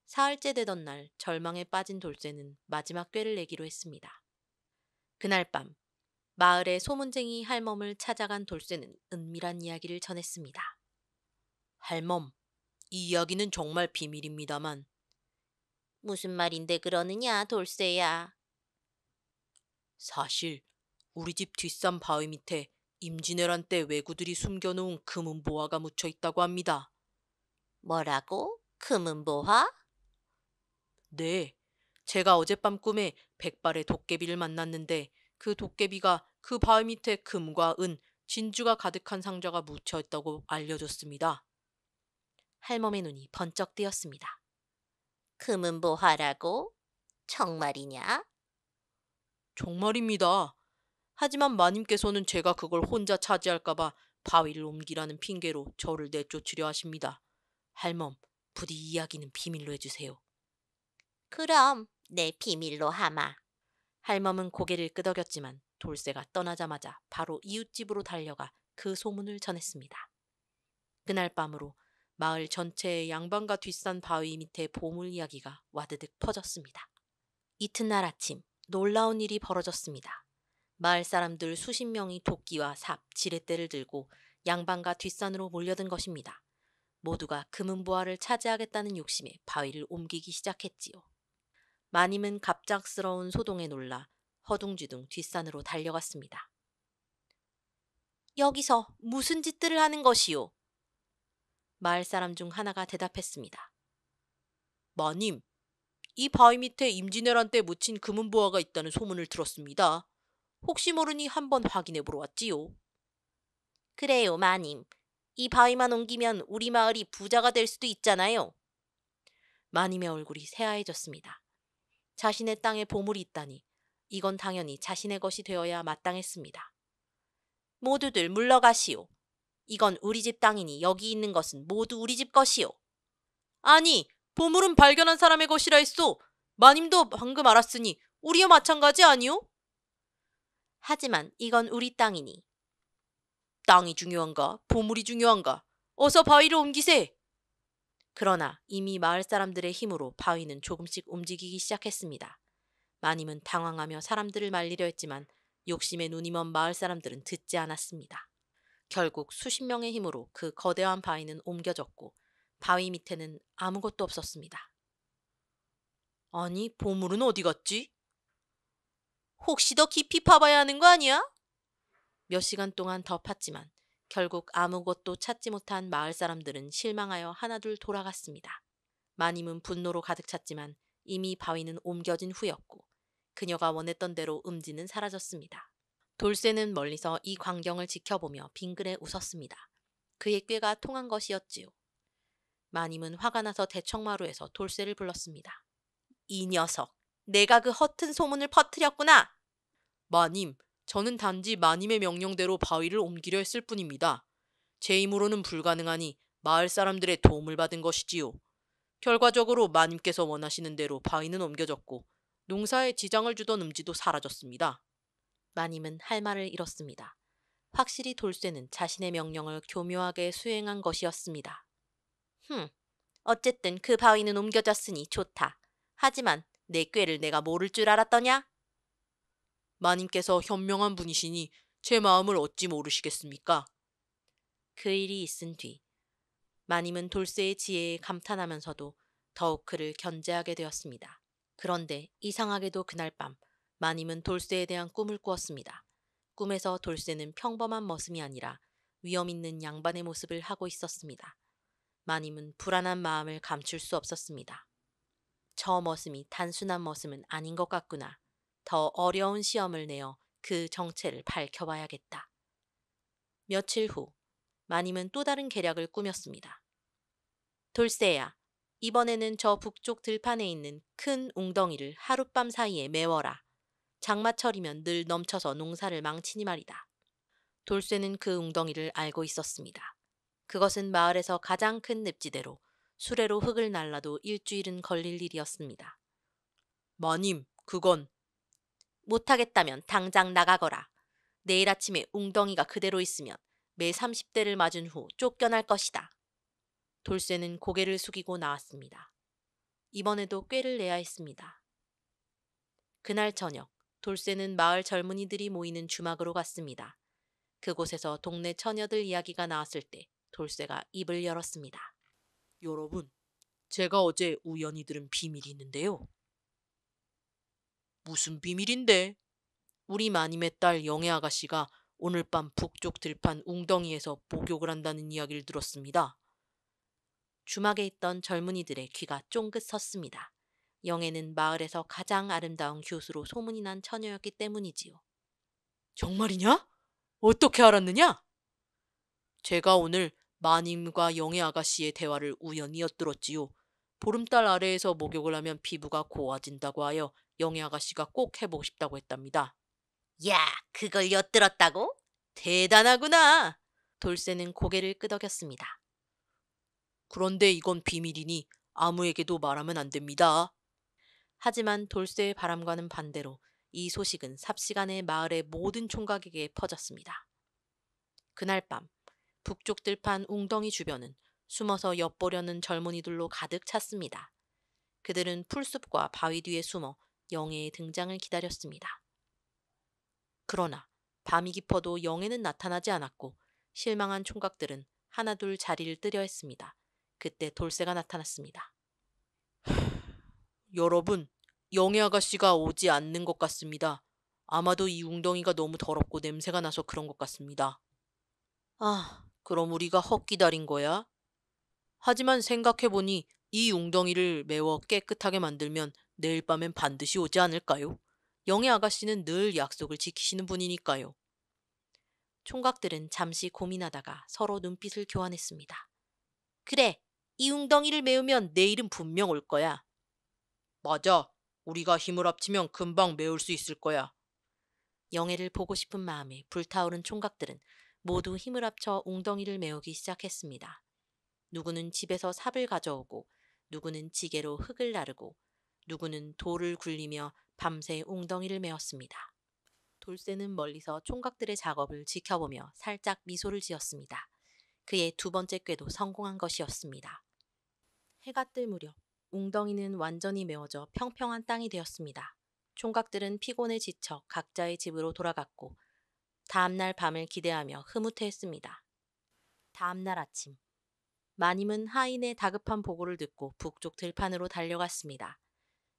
사흘째 되던 날 절망에 빠진 돌쇠는 마지막 꾀를 내기로 했습니다. 그날 밤 마을의 소문쟁이 할멈을 찾아간 돌쇠는 은밀한 이야기를 전했습니다. 할멈, 이 이야기는 정말 비밀입니다만. 무슨 말인데 그러느냐, 돌쇠야. 사실 우리 집 뒷산 바위 밑에 임진왜란 때 왜구들이 숨겨놓은 금은보화가 묻혀 있다고 합니다. 뭐라고? 금은보화? 네, 제가 어젯밤 꿈에 백발의 도깨비를 만났는데 그 도깨비가 그 바위 밑에 금과 은, 진주가 가득한 상자가 묻혀 있다고 알려줬습니다. 할멈의 눈이 번쩍 뜨였습니다. 금은보화라고? 정말이냐? 정말입니다. 하지만 마님께서는 제가 그걸 혼자 차지할까봐 바위를 옮기라는 핑계로 저를 내쫓으려 하십니다. 할멈, 부디 이 이야기는 비밀로 해주세요. 그럼 내 비밀로 하마. 할멈은 고개를 끄덕였지만 돌쇠가 떠나자마자 바로 이웃집으로 달려가 그 소문을 전했습니다. 그날 밤으로 마을 전체의 양반가 뒷산 바위 밑에 보물 이야기가 와드득 퍼졌습니다. 이튿날 아침 놀라운 일이 벌어졌습니다. 마을 사람들 수십 명이 도끼와 삽, 지렛대를 들고 양반가 뒷산으로 몰려든 것입니다. 모두가 금은보화를 차지하겠다는 욕심에 바위를 옮기기 시작했지요. 마님은 갑작스러운 소동에 놀라 허둥지둥 뒷산으로 달려갔습니다. 여기서 무슨 짓들을 하는 것이오? 마을 사람 중 하나가 대답했습니다. 마님, 이 바위 밑에 임진왜란 때 묻힌 금은보화가 있다는 소문을 들었습니다. 혹시 모르니 한번 확인해 보러 왔지요. 그래요, 마님. 이 바위만 옮기면 우리 마을이 부자가 될 수도 있잖아요. 마님의 얼굴이 새하얘졌습니다. 자신의 땅에 보물이 있다니 이건 당연히 자신의 것이 되어야 마땅했습니다. 모두들 물러가시오. 이건 우리 집 땅이니 여기 있는 것은 모두 우리 집 것이오. 아니, 보물은 발견한 사람의 것이라 했소. 마님도 방금 알았으니 우리와 마찬가지 아니오? 하지만 이건 우리 땅이니. 땅이 중요한가? 보물이 중요한가? 어서 바위를 옮기세. 그러나 이미 마을 사람들의 힘으로 바위는 조금씩 움직이기 시작했습니다. 마님은 당황하며 사람들을 말리려 했지만 욕심에 눈이 먼 마을 사람들은 듣지 않았습니다. 결국 수십 명의 힘으로 그 거대한 바위는 옮겨졌고 바위 밑에는 아무것도 없었습니다. 아니, 보물은 어디 갔지? 혹시 더 깊이 파봐야 하는 거 아니야? 몇 시간 동안 더 팠지만 결국 아무것도 찾지 못한 마을 사람들은 실망하여 하나둘 돌아갔습니다. 마님은 분노로 가득 찼지만 이미 바위는 옮겨진 후였고 그녀가 원했던 대로 음지는 사라졌습니다. 돌쇠는 멀리서 이 광경을 지켜보며 빙그레 웃었습니다. 그의 꾀가 통한 것이었지요. 마님은 화가 나서 대청마루에서 돌쇠를 불렀습니다. 이 녀석, 내가 그 허튼 소문을 퍼뜨렸구나. 마님, 저는 단지 마님의 명령대로 바위를 옮기려 했을 뿐입니다. 제 힘으로는 불가능하니 마을 사람들의 도움을 받은 것이지요. 결과적으로 마님께서 원하시는 대로 바위는 옮겨졌고 농사에 지장을 주던 음지도 사라졌습니다. 마님은 할 말을 잃었습니다. 확실히 돌쇠는 자신의 명령을 교묘하게 수행한 것이었습니다. 어쨌든 그 바위는 옮겨졌으니 좋다. 하지만 내 꾀를 내가 모를 줄 알았더냐? 마님께서 현명한 분이시니 제 마음을 어찌 모르시겠습니까? 그 일이 있은 뒤 마님은 돌쇠의 지혜에 감탄하면서도 더욱 그를 견제하게 되었습니다. 그런데 이상하게도 그날 밤 마님은 돌쇠에 대한 꿈을 꾸었습니다. 꿈에서 돌쇠는 평범한 머슴이 아니라 위험 있는 양반의 모습을 하고 있었습니다. 마님은 불안한 마음을 감출 수 없었습니다. 저 머슴이 단순한 머슴은 아닌 것 같구나. 더 어려운 시험을 내어 그 정체를 밝혀봐야겠다. 며칠 후 마님은 또 다른 계략을 꾸몄습니다. 돌쇠야, 이번에는 저 북쪽 들판에 있는 큰 웅덩이를 하룻밤 사이에 메워라. 장마철이면 늘 넘쳐서 농사를 망치니 말이다. 돌쇠는 그 웅덩이를 알고 있었습니다. 그것은 마을에서 가장 큰 늪지대로 수레로 흙을 날라도 일주일은 걸릴 일이었습니다. 마님, 그건... 못하겠다면 당장 나가거라. 내일 아침에 웅덩이가 그대로 있으면 매 30대를 맞은 후 쫓겨날 것이다. 돌쇠는 고개를 숙이고 나왔습니다. 이번에도 꾀를 내야 했습니다. 그날 저녁 돌쇠는 마을 젊은이들이 모이는 주막으로 갔습니다. 그곳에서 동네 처녀들 이야기가 나왔을 때 돌쇠가 입을 열었습니다. 여러분, 제가 어제 우연히 들은 비밀이 있는데요. 무슨 비밀인데? 우리 마님의 딸 영애 아가씨가 오늘 밤 북쪽 들판 웅덩이에서 목욕을 한다는 이야기를 들었습니다. 주막에 있던 젊은이들의 귀가 쫑긋 섰습니다. 영애는 마을에서 가장 아름다운 교수로 소문이 난 처녀였기 때문이지요. 정말이냐? 어떻게 알았느냐? 제가 오늘 마님과 영애 아가씨의 대화를 우연히 엿들었지요. 보름달 아래에서 목욕을 하면 피부가 고와진다고 하여 영애 아가씨가 꼭 해보고 싶다고 했답니다. 야, 그걸 엿들었다고? 대단하구나. 돌쇠는 고개를 끄덕였습니다. 그런데 이건 비밀이니 아무에게도 말하면 안 됩니다. 하지만 돌쇠의 바람과는 반대로 이 소식은 삽시간에 마을의 모든 총각에게 퍼졌습니다. 그날 밤 북쪽 들판 웅덩이 주변은 숨어서 엿보려는 젊은이들로 가득 찼습니다. 그들은 풀숲과 바위 뒤에 숨어 영애의 등장을 기다렸습니다. 그러나 밤이 깊어도 영애는 나타나지 않았고 실망한 총각들은 하나둘 자리를 뜨려 했습니다. 그때 돌쇠가 나타났습니다. 여러분, 영애 아가씨가 오지 않는 것 같습니다. 아마도 이 웅덩이가 너무 더럽고 냄새가 나서 그런 것 같습니다. 아, 그럼 우리가 헛기다린 거야? 하지만 생각해보니 이 웅덩이를 메워 깨끗하게 만들면 내일 밤엔 반드시 오지 않을까요? 영애 아가씨는 늘 약속을 지키시는 분이니까요. 총각들은 잠시 고민하다가 서로 눈빛을 교환했습니다. 그래, 이 웅덩이를 메우면 내일은 분명 올 거야. 맞아. 우리가 힘을 합치면 금방 메울 수 있을 거야. 영애를 보고 싶은 마음에 불타오른 총각들은 모두 힘을 합쳐 웅덩이를 메우기 시작했습니다. 누구는 집에서 삽을 가져오고, 누구는 지게로 흙을 나르고, 누구는 돌을 굴리며 밤새 웅덩이를 메웠습니다. 돌쇠는 멀리서 총각들의 작업을 지켜보며 살짝 미소를 지었습니다. 그의 두 번째 꾀도 성공한 것이었습니다. 해가 뜰 무렵 웅덩이는 완전히 메워져 평평한 땅이 되었습니다. 총각들은 피곤에 지쳐 각자의 집으로 돌아갔고 다음날 밤을 기대하며 흐뭇해했습니다. 다음날 아침 마님은 하인의 다급한 보고를 듣고 북쪽 들판으로 달려갔습니다.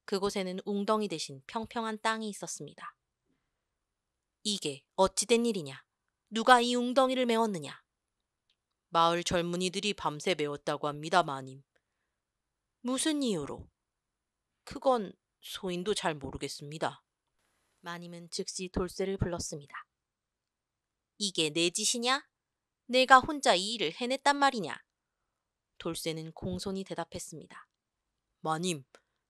그곳에는 웅덩이 대신 평평한 땅이 있었습니다. 이게 어찌된 일이냐? 누가 이 웅덩이를 메웠느냐? 마을 젊은이들이 밤새 메웠다고 합니다, 마님. 무슨 이유로? 그건 소인도 잘 모르겠습니다. 마님은 즉시 돌쇠를 불렀습니다. 이게 내 짓이냐? 내가 혼자 이 일을 해냈단 말이냐? 돌쇠는 공손히 대답했습니다. 마님,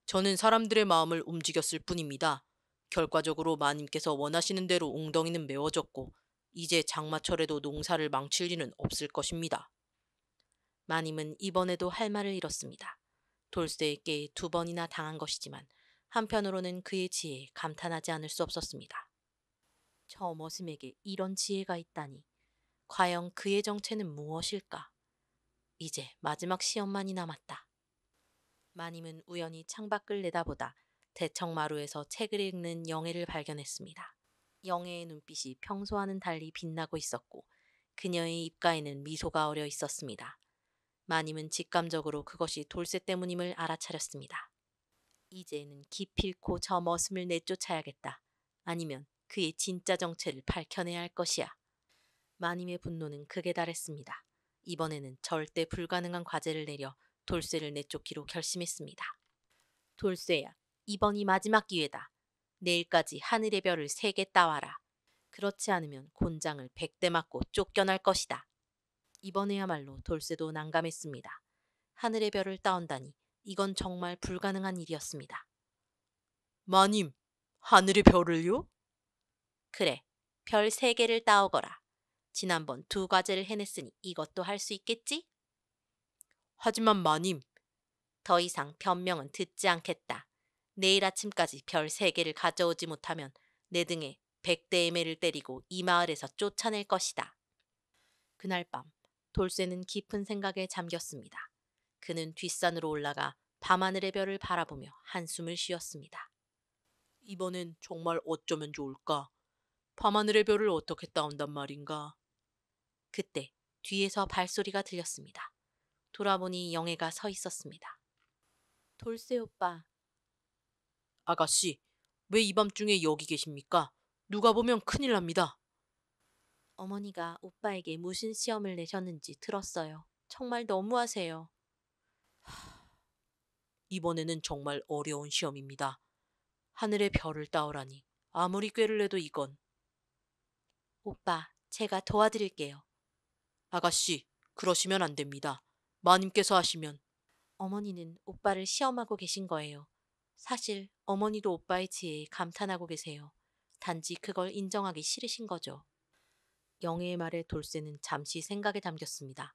저는 사람들의 마음을 움직였을 뿐입니다. 결과적으로 마님께서 원하시는 대로 웅덩이는 메워졌고 이제 장마철에도 농사를 망칠 일은 없을 것입니다. 마님은 이번에도 할 말을 잃었습니다. 돌쇠에게 두 번이나 당한 것이지만 한편으로는 그의 지혜에 감탄하지 않을 수 없었습니다. 저 머슴에게 이런 지혜가 있다니 과연 그의 정체는 무엇일까? 이제 마지막 시험만이 남았다. 마님은 우연히 창밖을 내다보다 대청마루에서 책을 읽는 영애를 발견했습니다. 영애의 눈빛이 평소와는 달리 빛나고 있었고 그녀의 입가에는 미소가 어려 있었습니다. 마님은 직감적으로 그것이 돌쇠 때문임을 알아차렸습니다. 이제는 기필코 저 머슴을 내쫓아야겠다. 아니면 그의 진짜 정체를 밝혀내야 할 것이야. 마님의 분노는 극에 달했습니다. 이번에는 절대 불가능한 과제를 내려 돌쇠를 내쫓기로 결심했습니다. 돌쇠야, 이번이 마지막 기회다. 내일까지 하늘의 별을 3개 따와라. 그렇지 않으면 곤장을 100대 맞고 쫓겨날 것이다. 이번에야말로 돌쇠도 난감했습니다. 하늘의 별을 따온다니 이건 정말 불가능한 일이었습니다. 마님, 하늘의 별을요? 그래, 별 3개를 따오거라. 지난번 2과제를 해냈으니 이것도 할 수 있겠지? 하지만 마님, 더 이상 변명은 듣지 않겠다. 내일 아침까지 별 3개를 가져오지 못하면 내 등에 100대의 매를 때리고 이 마을에서 쫓아낼 것이다. 그날 밤 돌쇠는 깊은 생각에 잠겼습니다. 그는 뒷산으로 올라가 밤하늘의 별을 바라보며 한숨을 쉬었습니다. 이번엔 정말 어쩌면 좋을까? 밤하늘의 별을 어떻게 따온단 말인가? 그때 뒤에서 발소리가 들렸습니다. 돌아보니 영애가 서 있었습니다. 돌쇠 오빠. 아가씨, 왜 이 밤중에 여기 계십니까? 누가 보면 큰일 납니다. 어머니가 오빠에게 무슨 시험을 내셨는지 들었어요. 정말 너무하세요. 이번에는 정말 어려운 시험입니다. 하늘의 별을 따오라니 아무리 꾀를 내도 이건. 오빠, 제가 도와드릴게요. 아가씨, 그러시면 안 됩니다. 마님께서 하시면. 어머니는 오빠를 시험하고 계신 거예요. 사실 어머니도 오빠의 지혜에 감탄하고 계세요. 단지 그걸 인정하기 싫으신 거죠. 영애의 말에 돌쇠는 잠시 생각에 잠겼습니다.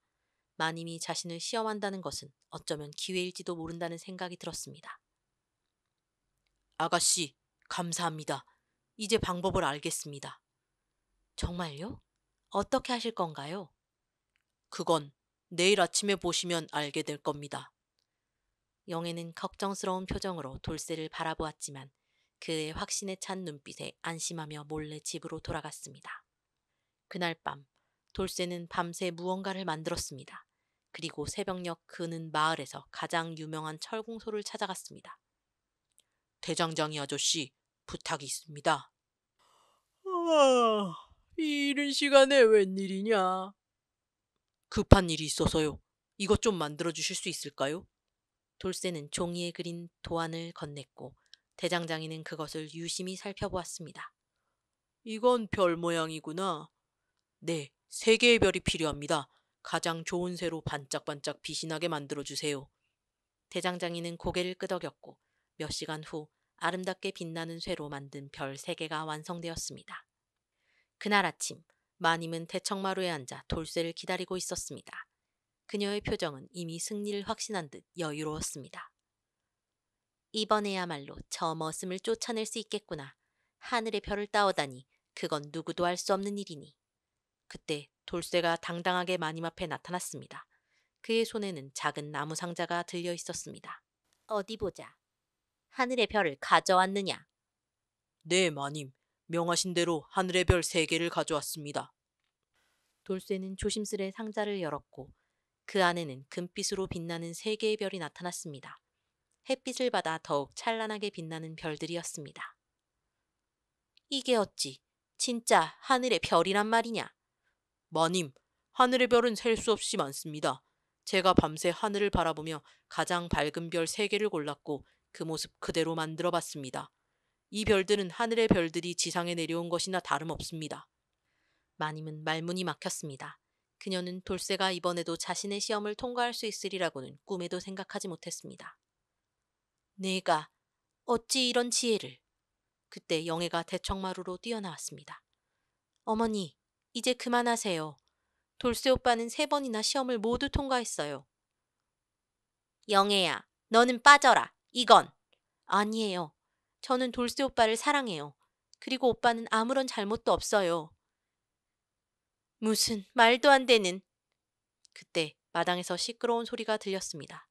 마님이 자신을 시험한다는 것은 어쩌면 기회일지도 모른다는 생각이 들었습니다. 아가씨, 감사합니다. 이제 방법을 알겠습니다. 정말요? 어떻게 하실 건가요? 그건 내일 아침에 보시면 알게 될 겁니다. 영애는 걱정스러운 표정으로 돌쇠를 바라보았지만 그의 확신에 찬 눈빛에 안심하며 몰래 집으로 돌아갔습니다. 그날 밤 돌쇠는 밤새 무언가를 만들었습니다. 그리고 새벽녘 그는 마을에서 가장 유명한 철공소를 찾아갔습니다. 대장장이 아저씨, 부탁이 있습니다. 이 이른 시간에 웬일이냐? 급한 일이 있어서요. 이것 좀 만들어 주실 수 있을까요? 돌쇠는 종이에 그린 도안을 건넸고 대장장이는 그것을 유심히 살펴보았습니다. 이건 별 모양이구나. 네, 3개의 별이 필요합니다. 가장 좋은 새로 반짝반짝 빛이 나게 만들어 주세요. 대장장이는 고개를 끄덕였고 몇 시간 후 아름답게 빛나는 쇠로 만든 별 3개가 완성되었습니다. 그날 아침 마님은 대청마루에 앉아 돌쇠를 기다리고 있었습니다. 그녀의 표정은 이미 승리를 확신한 듯 여유로웠습니다. 이번에야말로 저 머슴을 쫓아낼 수 있겠구나. 하늘의 별을 따오다니 그건 누구도 알 수 없는 일이니. 그때 돌쇠가 당당하게 마님 앞에 나타났습니다. 그의 손에는 작은 나무 상자가 들려 있었습니다. 어디 보자. 하늘의 별을 가져왔느냐? 네, 마님. 명하신 대로 하늘의 별 3개를 가져왔습니다. 돌쇠는 조심스레 상자를 열었고 그 안에는 금빛으로 빛나는 3개의 별이 나타났습니다. 햇빛을 받아 더욱 찬란하게 빛나는 별들이었습니다. 이게 어찌 진짜 하늘의 별이란 말이냐? 마님, 하늘의 별은 셀 수 없이 많습니다. 제가 밤새 하늘을 바라보며 가장 밝은 별 3개를 골랐고 그 모습 그대로 만들어 봤습니다. 이 별들은 하늘의 별들이 지상에 내려온 것이나 다름없습니다. 마님은 말문이 막혔습니다. 그녀는 돌쇠가 이번에도 자신의 시험을 통과할 수 있으리라고는 꿈에도 생각하지 못했습니다. 내가 어찌 이런 지혜를. 그때 영애가 대청마루로 뛰어나왔습니다. 어머니, 이제 그만하세요. 돌쇠 오빠는 3번이나 시험을 모두 통과했어요. 영애야, 너는 빠져라. 이건. 아니에요. 저는 돌쇠 오빠를 사랑해요. 그리고 오빠는 아무런 잘못도 없어요. 무슨 말도 안 되는. 그때 마당에서 시끄러운 소리가 들렸습니다.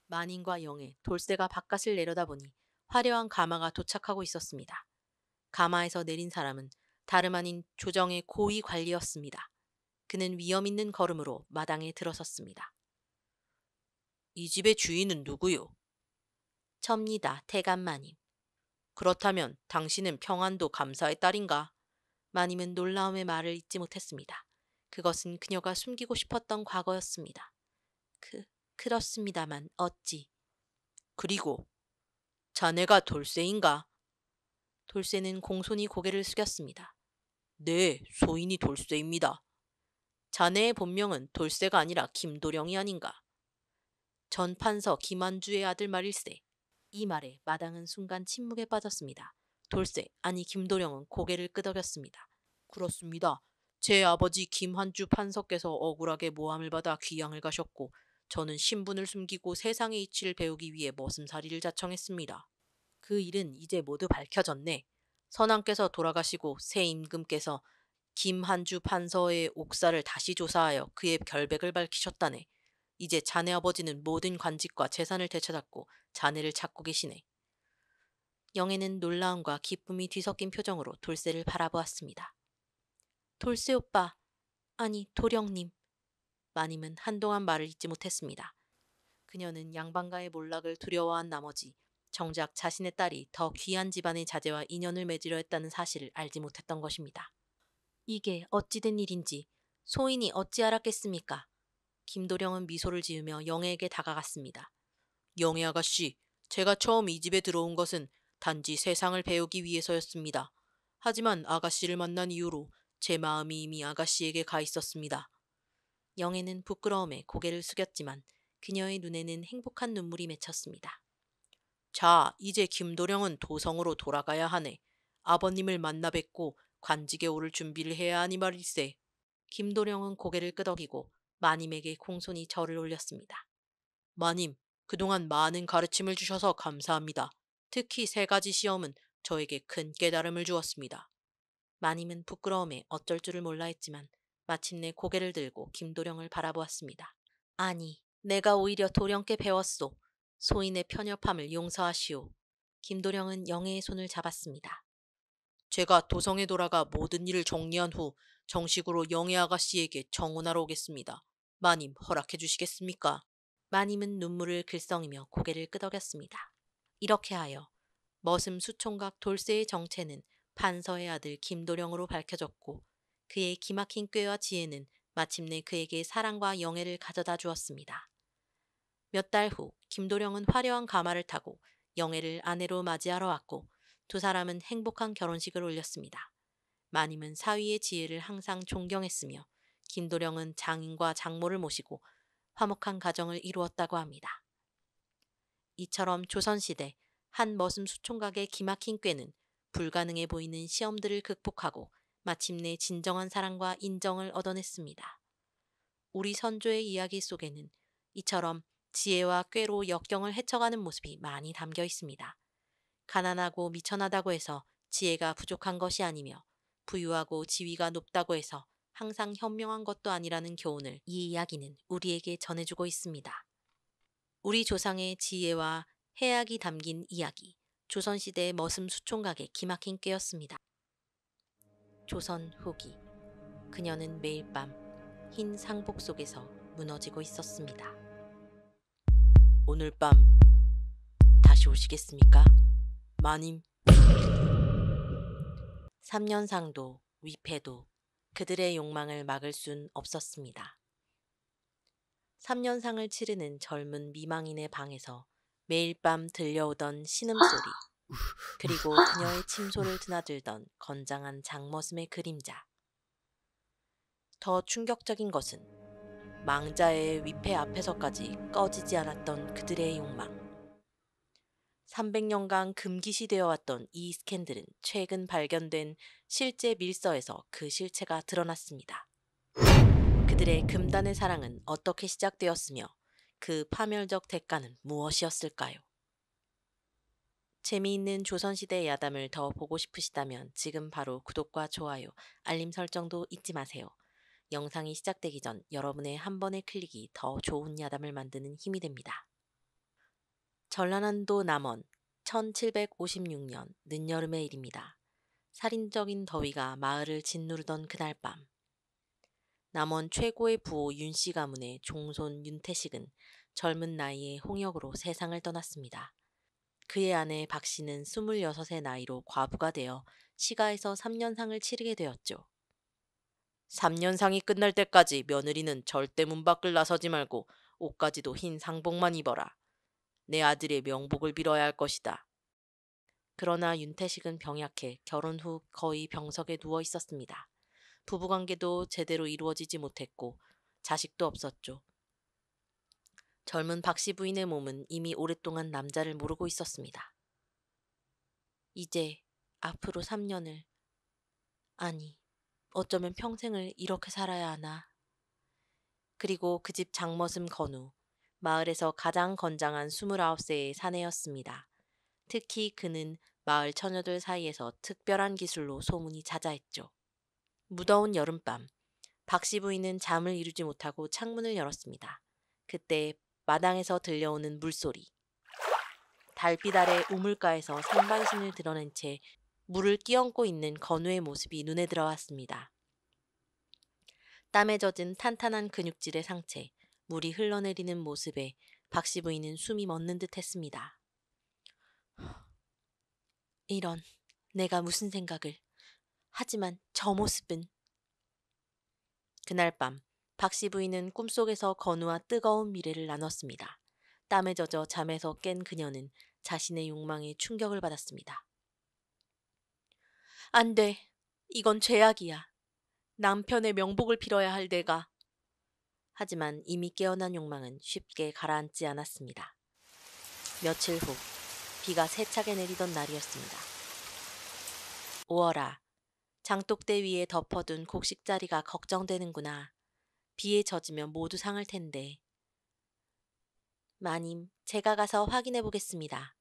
만인과 영애, 돌쇠가 바깥을 내려다보니 화려한 가마가 도착하고 있었습니다. 가마에서 내린 사람은 다름 아닌 조정의 고위 관리였습니다. 그는 위험 있는 걸음으로 마당에 들어섰습니다. 이 집의 주인은 누구요? 접니다, 대감마님. 그렇다면 당신은 평안도 감사의 딸인가? 마님은 놀라움의 말을 잇지 못했습니다. 그것은 그녀가 숨기고 싶었던 과거였습니다. 그렇습니다만 어찌. 그리고 자네가 돌쇠인가? 돌쇠는 공손히 고개를 숙였습니다. 네, 소인이 돌쇠입니다. 자네의 본명은 돌쇠가 아니라 김도령이 아닌가? 전 판서 김한주의 아들 말일세. 이 말에 마당은 순간 침묵에 빠졌습니다. 돌쇠, 아니 김도령은 고개를 끄덕였습니다. 그렇습니다. 제 아버지 김한주 판서께서 억울하게 모함을 받아 귀양을 가셨고 저는 신분을 숨기고 세상의 이치를 배우기 위해 머슴살이를 자청했습니다. 그 일은 이제 모두 밝혀졌네. 선왕께서 돌아가시고 새 임금께서 김한주 판서의 옥사를 다시 조사하여 그의 결백을 밝히셨다네. 이제 자네 아버지는 모든 관직과 재산을 되찾았고 자네를 찾고 계시네. 영애는 놀라움과 기쁨이 뒤섞인 표정으로 돌쇠를 바라보았습니다. 돌쇠 오빠, 아니 도령님. 마님은 한동안 말을 잇지 못했습니다. 그녀는 양반가의 몰락을 두려워한 나머지 정작 자신의 딸이 더 귀한 집안의 자제와 인연을 맺으려 했다는 사실을 알지 못했던 것입니다. 이게 어찌 된 일인지 소인이 어찌 알았겠습니까? 김도령은 미소를 지으며 영애에게 다가갔습니다. 영애 아가씨, 제가 처음 이 집에 들어온 것은 단지 세상을 배우기 위해서였습니다. 하지만 아가씨를 만난 이후로 제 마음이 이미 아가씨에게 가 있었습니다. 영애는 부끄러움에 고개를 숙였지만 그녀의 눈에는 행복한 눈물이 맺혔습니다. 자, 이제 김도령은 도성으로 돌아가야 하네. 아버님을 만나 뵙고 관직에 오를 준비를 해야 하니 말일세. 김도령은 고개를 끄덕이고 마님에게 공손히 절을 올렸습니다. 마님, 그동안 많은 가르침을 주셔서 감사합니다. 특히 3가지 시험은 저에게 큰 깨달음을 주었습니다. 마님은 부끄러움에 어쩔 줄을 몰라 했지만 마침내 고개를 들고 김도령을 바라보았습니다. 아니, 내가 오히려 도령께 배웠소. 소인의 편협함을 용서하시오. 김도령은 영애의 손을 잡았습니다. 제가 도성에 돌아가 모든 일을 정리한 후 정식으로 영애 아가씨에게 청혼하러 오겠습니다. 마님, 허락해 주시겠습니까? 마님은 눈물을 글썽이며 고개를 끄덕였습니다. 이렇게 하여 머슴 수총각 돌쇠의 정체는 판서의 아들 김도령으로 밝혀졌고 그의 기막힌 꾀와 지혜는 마침내 그에게 사랑과 영예를 가져다 주었습니다. 몇 달 후 김도령은 화려한 가마를 타고 영예를 아내로 맞이하러 왔고 두 사람은 행복한 결혼식을 올렸습니다. 마님은 사위의 지혜를 항상 존경했으며 김도령은 장인과 장모를 모시고 화목한 가정을 이루었다고 합니다. 이처럼 조선시대 한 머슴 수총각의 기막힌 꾀는 불가능해 보이는 시험들을 극복하고 마침내 진정한 사랑과 인정을 얻어냈습니다. 우리 선조의 이야기 속에는 이처럼 지혜와 꾀로 역경을 헤쳐가는 모습이 많이 담겨 있습니다. 가난하고 미천하다고 해서 지혜가 부족한 것이 아니며 부유하고 지위가 높다고 해서 항상 현명한 것도 아니라는 교훈을 이 이야기는 우리에게 전해주고 있습니다. 우리 조상의 지혜와 해악이 담긴 이야기, 조선시대 머슴 수총각의 기막힌 꾀였습니다. 조선 후기, 그녀는 매일 밤 흰 상복 속에서 무너지고 있었습니다. 오늘 밤 다시 오시겠습니까? 마님. 3년상도 위패도 그들의 욕망을 막을 순 없었습니다. 3년상을 치르는 젊은 미망인의 방에서 매일 밤 들려오던 신음소리, 그리고 그녀의 침소를 드나들던 건장한 장머슴의 그림자. 더 충격적인 것은 망자의 위패 앞에서까지 꺼지지 않았던 그들의 욕망. 300년간 금기시되어 왔던 이 스캔들은 최근 발견된 실제 밀서에서 그 실체가 드러났습니다. 그들의 금단의 사랑은 어떻게 시작되었으며 그 파멸적 대가는 무엇이었을까요? 재미있는 조선시대 야담을 더 보고 싶으시다면 지금 바로 구독과 좋아요, 알림 설정도 잊지 마세요. 영상이 시작되기 전 여러분의 한 번의 클릭이 더 좋은 야담을 만드는 힘이 됩니다. 전라남도 남원 1756년 늦여름의 일입니다. 살인적인 더위가 마을을 짓누르던 그날 밤, 남원 최고의 부호 윤씨 가문의 종손 윤태식은 젊은 나이에 홍역으로 세상을 떠났습니다. 그의 아내 박씨는 26의 나이로 과부가 되어 시가에서 3년상을 치르게 되었죠. 3년상이 끝날 때까지 며느리는 절대 문 밖을 나서지 말고 옷가지도 흰 상복만 입어라. 내 아들의 명복을 빌어야 할 것이다. 그러나 윤태식은 병약해 결혼 후 거의 병석에 누워 있었습니다. 부부관계도 제대로 이루어지지 못했고 자식도 없었죠. 젊은 박씨 부인의 몸은 이미 오랫동안 남자를 모르고 있었습니다. 이제 앞으로 3년을, 아니 어쩌면 평생을 이렇게 살아야 하나. 그리고 그 집 장머슴 건우, 마을에서 가장 건장한 29세의 사내였습니다. 특히 그는 마을 처녀들 사이에서 특별한 기술로 소문이 자자했죠. 무더운 여름밤, 박씨 부인은 잠을 이루지 못하고 창문을 열었습니다. 그때 마당에서 들려오는 물소리. 달빛 아래 우물가에서 상반신을 드러낸 채 물을 끼얹고 있는 건우의 모습이 눈에 들어왔습니다. 땀에 젖은 탄탄한 근육질의 상체, 물이 흘러내리는 모습에 박씨 부인은 숨이 멎는 듯 했습니다. 이런, 내가 무슨 생각을. 하지만 저 모습은. 그날 밤 박씨 부인은 꿈속에서 건우와 뜨거운 미래를 나눴습니다. 땀에 젖어 잠에서 깬 그녀는 자신의 욕망에 충격을 받았습니다. 안 돼. 이건 죄악이야. 남편의 명복을 빌어야 할 내가. 하지만 이미 깨어난 욕망은 쉽게 가라앉지 않았습니다. 며칠 후 비가 세차게 내리던 날이었습니다. 오어라, 장독대 위에 덮어둔 곡식자리가 걱정되는구나. 비에 젖으면 모두 상할 텐데. 마님, 제가 가서 확인해 보겠습니다.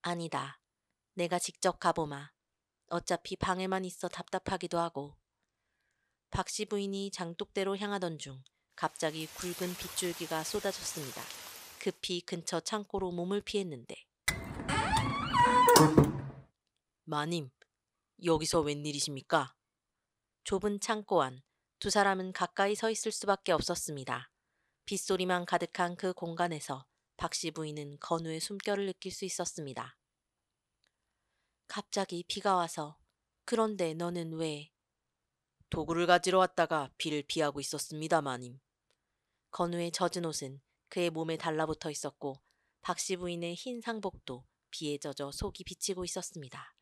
아니다. 내가 직접 가보마. 어차피 방에만 있어 답답하기도 하고. 박씨 부인이 장독대로 향하던 중 갑자기 굵은 빗줄기가 쏟아졌습니다. 급히 근처 창고로 몸을 피했는데. 마님, 여기서 웬일이십니까? 좁은 창고 안 두 사람은 가까이 서 있을 수밖에 없었습니다. 빗소리만 가득한 그 공간에서 박씨 부인은 건우의 숨결을 느낄 수 있었습니다. 갑자기 비가 와서. 그런데 너는 왜? 도구를 가지러 왔다가 비를 피하고 있었습니다, 마님. 건우의 젖은 옷은 그의 몸에 달라붙어 있었고 박씨 부인의 흰 상복도 비에 젖어 속이 비치고 있었습니다.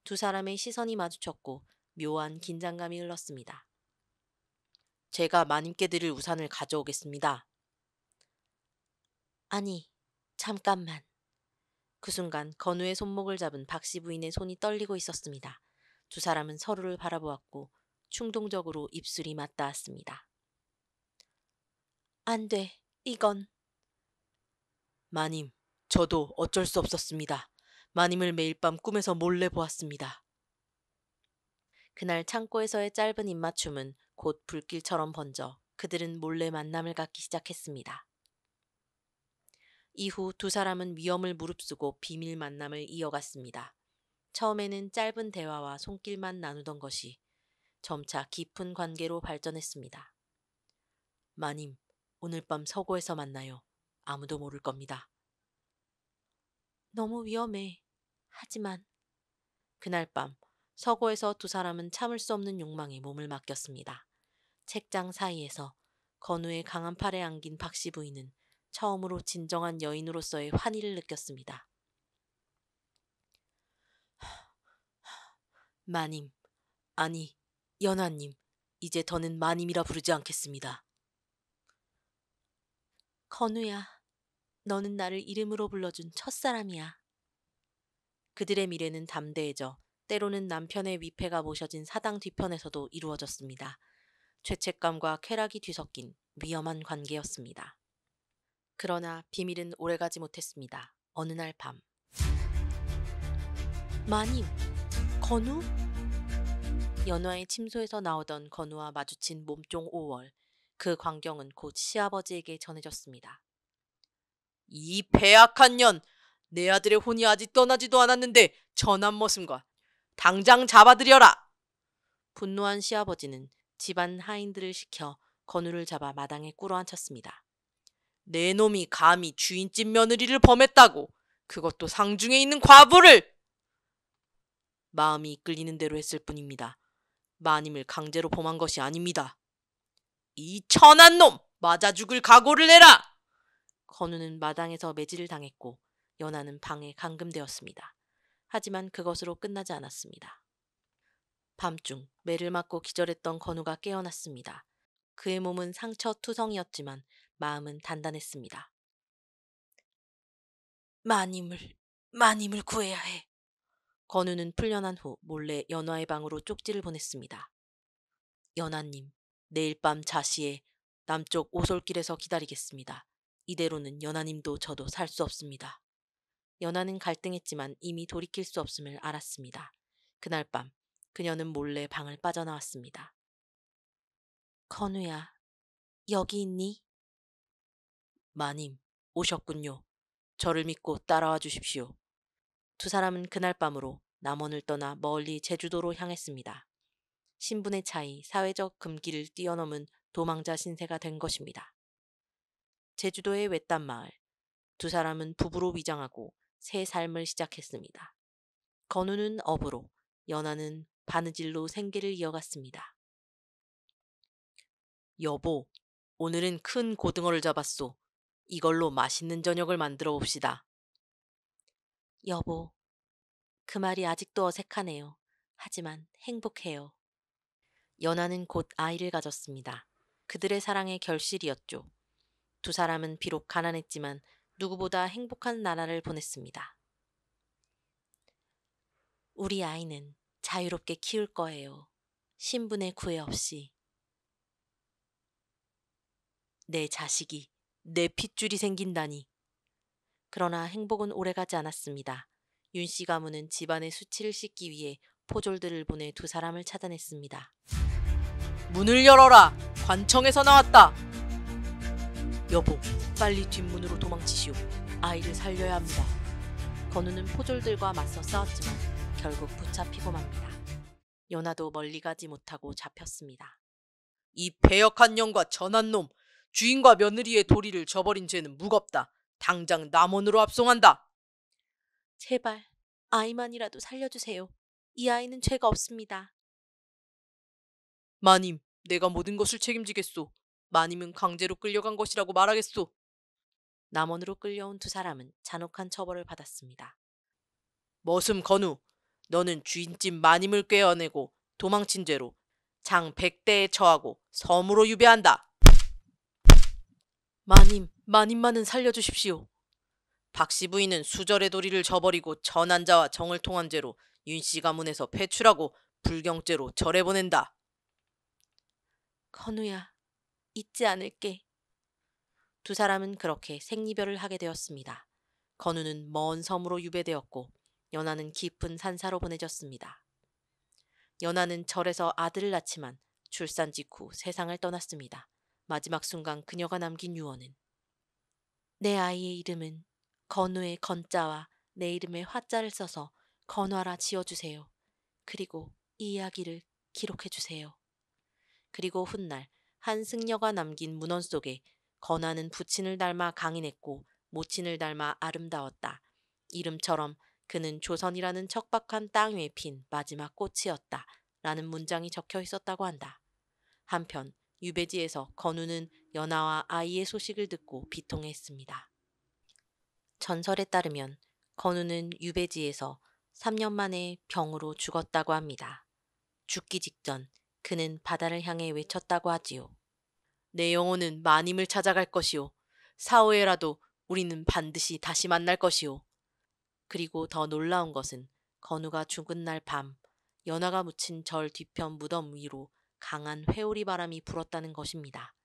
두 사람의 시선이 마주쳤고 묘한 긴장감이 흘렀습니다. 제가 마님께 드릴 우산을 가져오겠습니다. 아니, 잠깐만. 그 순간 건우의 손목을 잡은 박씨 부인의 손이 떨리고 있었습니다. 두 사람은 서로를 바라보았고 충동적으로 입술이 맞닿았습니다. 안 돼, 이건. 마님, 저도 어쩔 수 없었습니다. 마님을 매일 밤 꿈에서 몰래 보았습니다. 그날 창고에서의 짧은 입맞춤은 곧 불길처럼 번져 그들은 몰래 만남을 갖기 시작했습니다. 이후 두 사람은 위험을 무릅쓰고 비밀 만남을 이어갔습니다. 처음에는 짧은 대화와 손길만 나누던 것이 점차 깊은 관계로 발전했습니다. 마님, 오늘 밤 서고에서 만나요. 아무도 모를 겁니다. 너무 위험해. 하지만 그날 밤 서고에서 두 사람은 참을 수 없는 욕망에 몸을 맡겼습니다. 책장 사이에서 건우의 강한 팔에 안긴 박씨 부인은 처음으로 진정한 여인으로서의 환희를 느꼈습니다. 마님, 아니, 연하님, 이제 더는 마님이라 부르지 않겠습니다. 건우야, 너는 나를 이름으로 불러준 첫사람이야. 그들의 미래는 담대해져 때로는 남편의 위패가 모셔진 사당 뒤편에서도 이루어졌습니다. 죄책감과 쾌락이 뒤섞인 위험한 관계였습니다. 그러나 비밀은 오래가지 못했습니다. 어느 날 밤. 마님, 건우? 연화의 침소에서 나오던 건우와 마주친 몸종 5월. 그 광경은 곧 시아버지에게 전해졌습니다. 이 패악한 년! 내 아들의 혼이 아직 떠나지도 않았는데 전한 머슴과 당장 잡아들여라! 분노한 시아버지는 집안 하인들을 시켜 건우를 잡아 마당에 꿇어앉혔습니다. 내 놈이 감히 주인집 며느리를 범했다고! 그것도 상중에 있는 과부를! 마음이 이끌리는 대로 했을 뿐입니다. 마님을 강제로 범한 것이 아닙니다. 이 천한 놈! 맞아 죽을 각오를 해라! 건우는 마당에서 매질을 당했고 연하는 방에 감금되었습니다. 하지만 그것으로 끝나지 않았습니다. 밤중 매를 맞고 기절했던 건우가 깨어났습니다. 그의 몸은 상처투성이었지만 마음은 단단했습니다. 마님을 구해야 해. 건우는 풀려난 후 몰래 연화의 방으로 쪽지를 보냈습니다. 연하님, 내일 밤 자시에 남쪽 오솔길에서 기다리겠습니다. 이대로는 연하님도 저도 살 수 없습니다. 연하는 갈등했지만 이미 돌이킬 수 없음을 알았습니다. 그날 밤 그녀는 몰래 방을 빠져나왔습니다. 건우야, 여기 있니? 마님, 오셨군요. 저를 믿고 따라와 주십시오. 두 사람은 그날 밤으로 남원을 떠나 멀리 제주도로 향했습니다. 신분의 차이, 사회적 금기를 뛰어넘은 도망자 신세가 된 것입니다. 제주도의 외딴 마을. 두 사람은 부부로 위장하고 새 삶을 시작했습니다. 건우는 어부로, 연하는 바느질로 생계를 이어갔습니다. 여보, 오늘은 큰 고등어를 잡았소. 이걸로 맛있는 저녁을 만들어 봅시다. 여보, 그 말이 아직도 어색하네요. 하지만 행복해요. 연하는 곧 아이를 가졌습니다. 그들의 사랑의 결실이었죠. 두 사람은 비록 가난했지만 누구보다 행복한 나날을 보냈습니다. 우리 아이는 자유롭게 키울 거예요. 신분의 구애 없이. 내 자식이 내 핏줄이 생긴다니. 그러나 행복은 오래가지 않았습니다. 윤씨 가문은 집안의 수치를 씻기 위해 포졸들을 보내 두 사람을 찾아냈습니다. 문을 열어라! 관청에서 나왔다! 여보, 빨리 뒷문으로 도망치시오. 아이를 살려야 합니다. 건우는 포졸들과 맞서 싸웠지만 결국 붙잡히고 맙니다. 연하도 멀리 가지 못하고 잡혔습니다. 이 배역한 년과 전한 놈, 주인과 며느리의 도리를 저버린 죄는 무겁다. 당장 남원으로 압송한다. 제발 아이만이라도 살려주세요. 이 아이는 죄가 없습니다. 마님, 내가 모든 것을 책임지겠소. 마님은 강제로 끌려간 것이라고 말하겠소. 남원으로 끌려온 두 사람은 잔혹한 처벌을 받았습니다. 머슴 건우, 너는 주인집 마님을 꿰어내고 도망친 죄로 장 100대에 처하고 섬으로 유배한다. 마님, 마님만은 살려주십시오. 박씨 부인은 수절의 도리를 저버리고 전한자와 정을 통한 죄로 윤씨 가문에서 배출하고 불경죄로 절에 보낸다. 건우야, 잊지 않을게. 두 사람은 그렇게 생이별을 하게 되었습니다. 건우는 먼 섬으로 유배되었고 연하는 깊은 산사로 보내졌습니다. 연하는 절에서 아들을 낳지만 출산 직후 세상을 떠났습니다. 마지막 순간 그녀가 남긴 유언은 내 아이의 이름은 건우의 건자와 내 이름의 화자를 써서 건화라 지어주세요. 그리고 이 이야기를 기록해주세요. 그리고 훗날 한 승려가 남긴 문헌 속에 건화는 부친을 닮아 강인했고 모친을 닮아 아름다웠다. 이름처럼 그는 조선이라는 척박한 땅 위에 핀 마지막 꽃이었다. 라는 문장이 적혀 있었다고 한다. 한편 유배지에서 건우는 연하와 아이의 소식을 듣고 비통해했습니다. 전설에 따르면 건우는 유배지에서 3년 만에 병으로 죽었다고 합니다. 죽기 직전 그는 바다를 향해 외쳤다고 하지요. 내 영혼은 마님을 찾아갈 것이오. 사후에라도 우리는 반드시 다시 만날 것이오. 그리고 더 놀라운 것은 건우가 죽은 날 밤 연하가 묻힌 절 뒤편 무덤 위로 강한 회오리 바람이 불었다는 것입니다.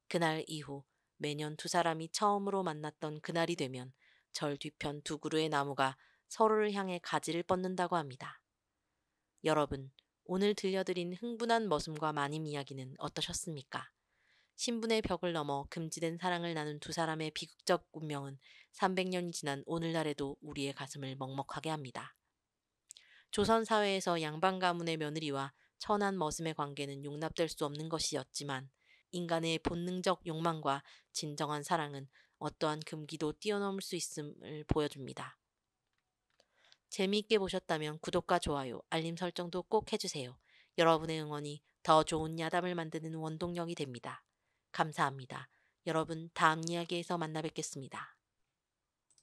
그날 이후 매년 두 사람이 처음으로 만났던 그날이 되면 절 뒤편 두 그루의 나무가 서로를 향해 가지를 뻗는다고 합니다. 여러분, 오늘 들려드린 흥분한 머슴과 마님 이야기는 어떠셨습니까? 신분의 벽을 넘어 금지된 사랑을 나눈 두 사람의 비극적 운명은 300년이 지난 오늘날에도 우리의 가슴을 먹먹하게 합니다. 조선 사회에서 양반 가문의 며느리와 천한 머슴의 관계는 용납될 수 없는 것이었지만 인간의 본능적 욕망과 진정한 사랑은 어떠한 금기도 뛰어넘을 수 있음을 보여줍니다. 재미있게 보셨다면 구독과 좋아요, 알림 설정도 꼭 해주세요. 여러분의 응원이 더 좋은 야담을 만드는 원동력이 됩니다. 감사합니다. 여러분 다음 이야기에서 만나 뵙겠습니다.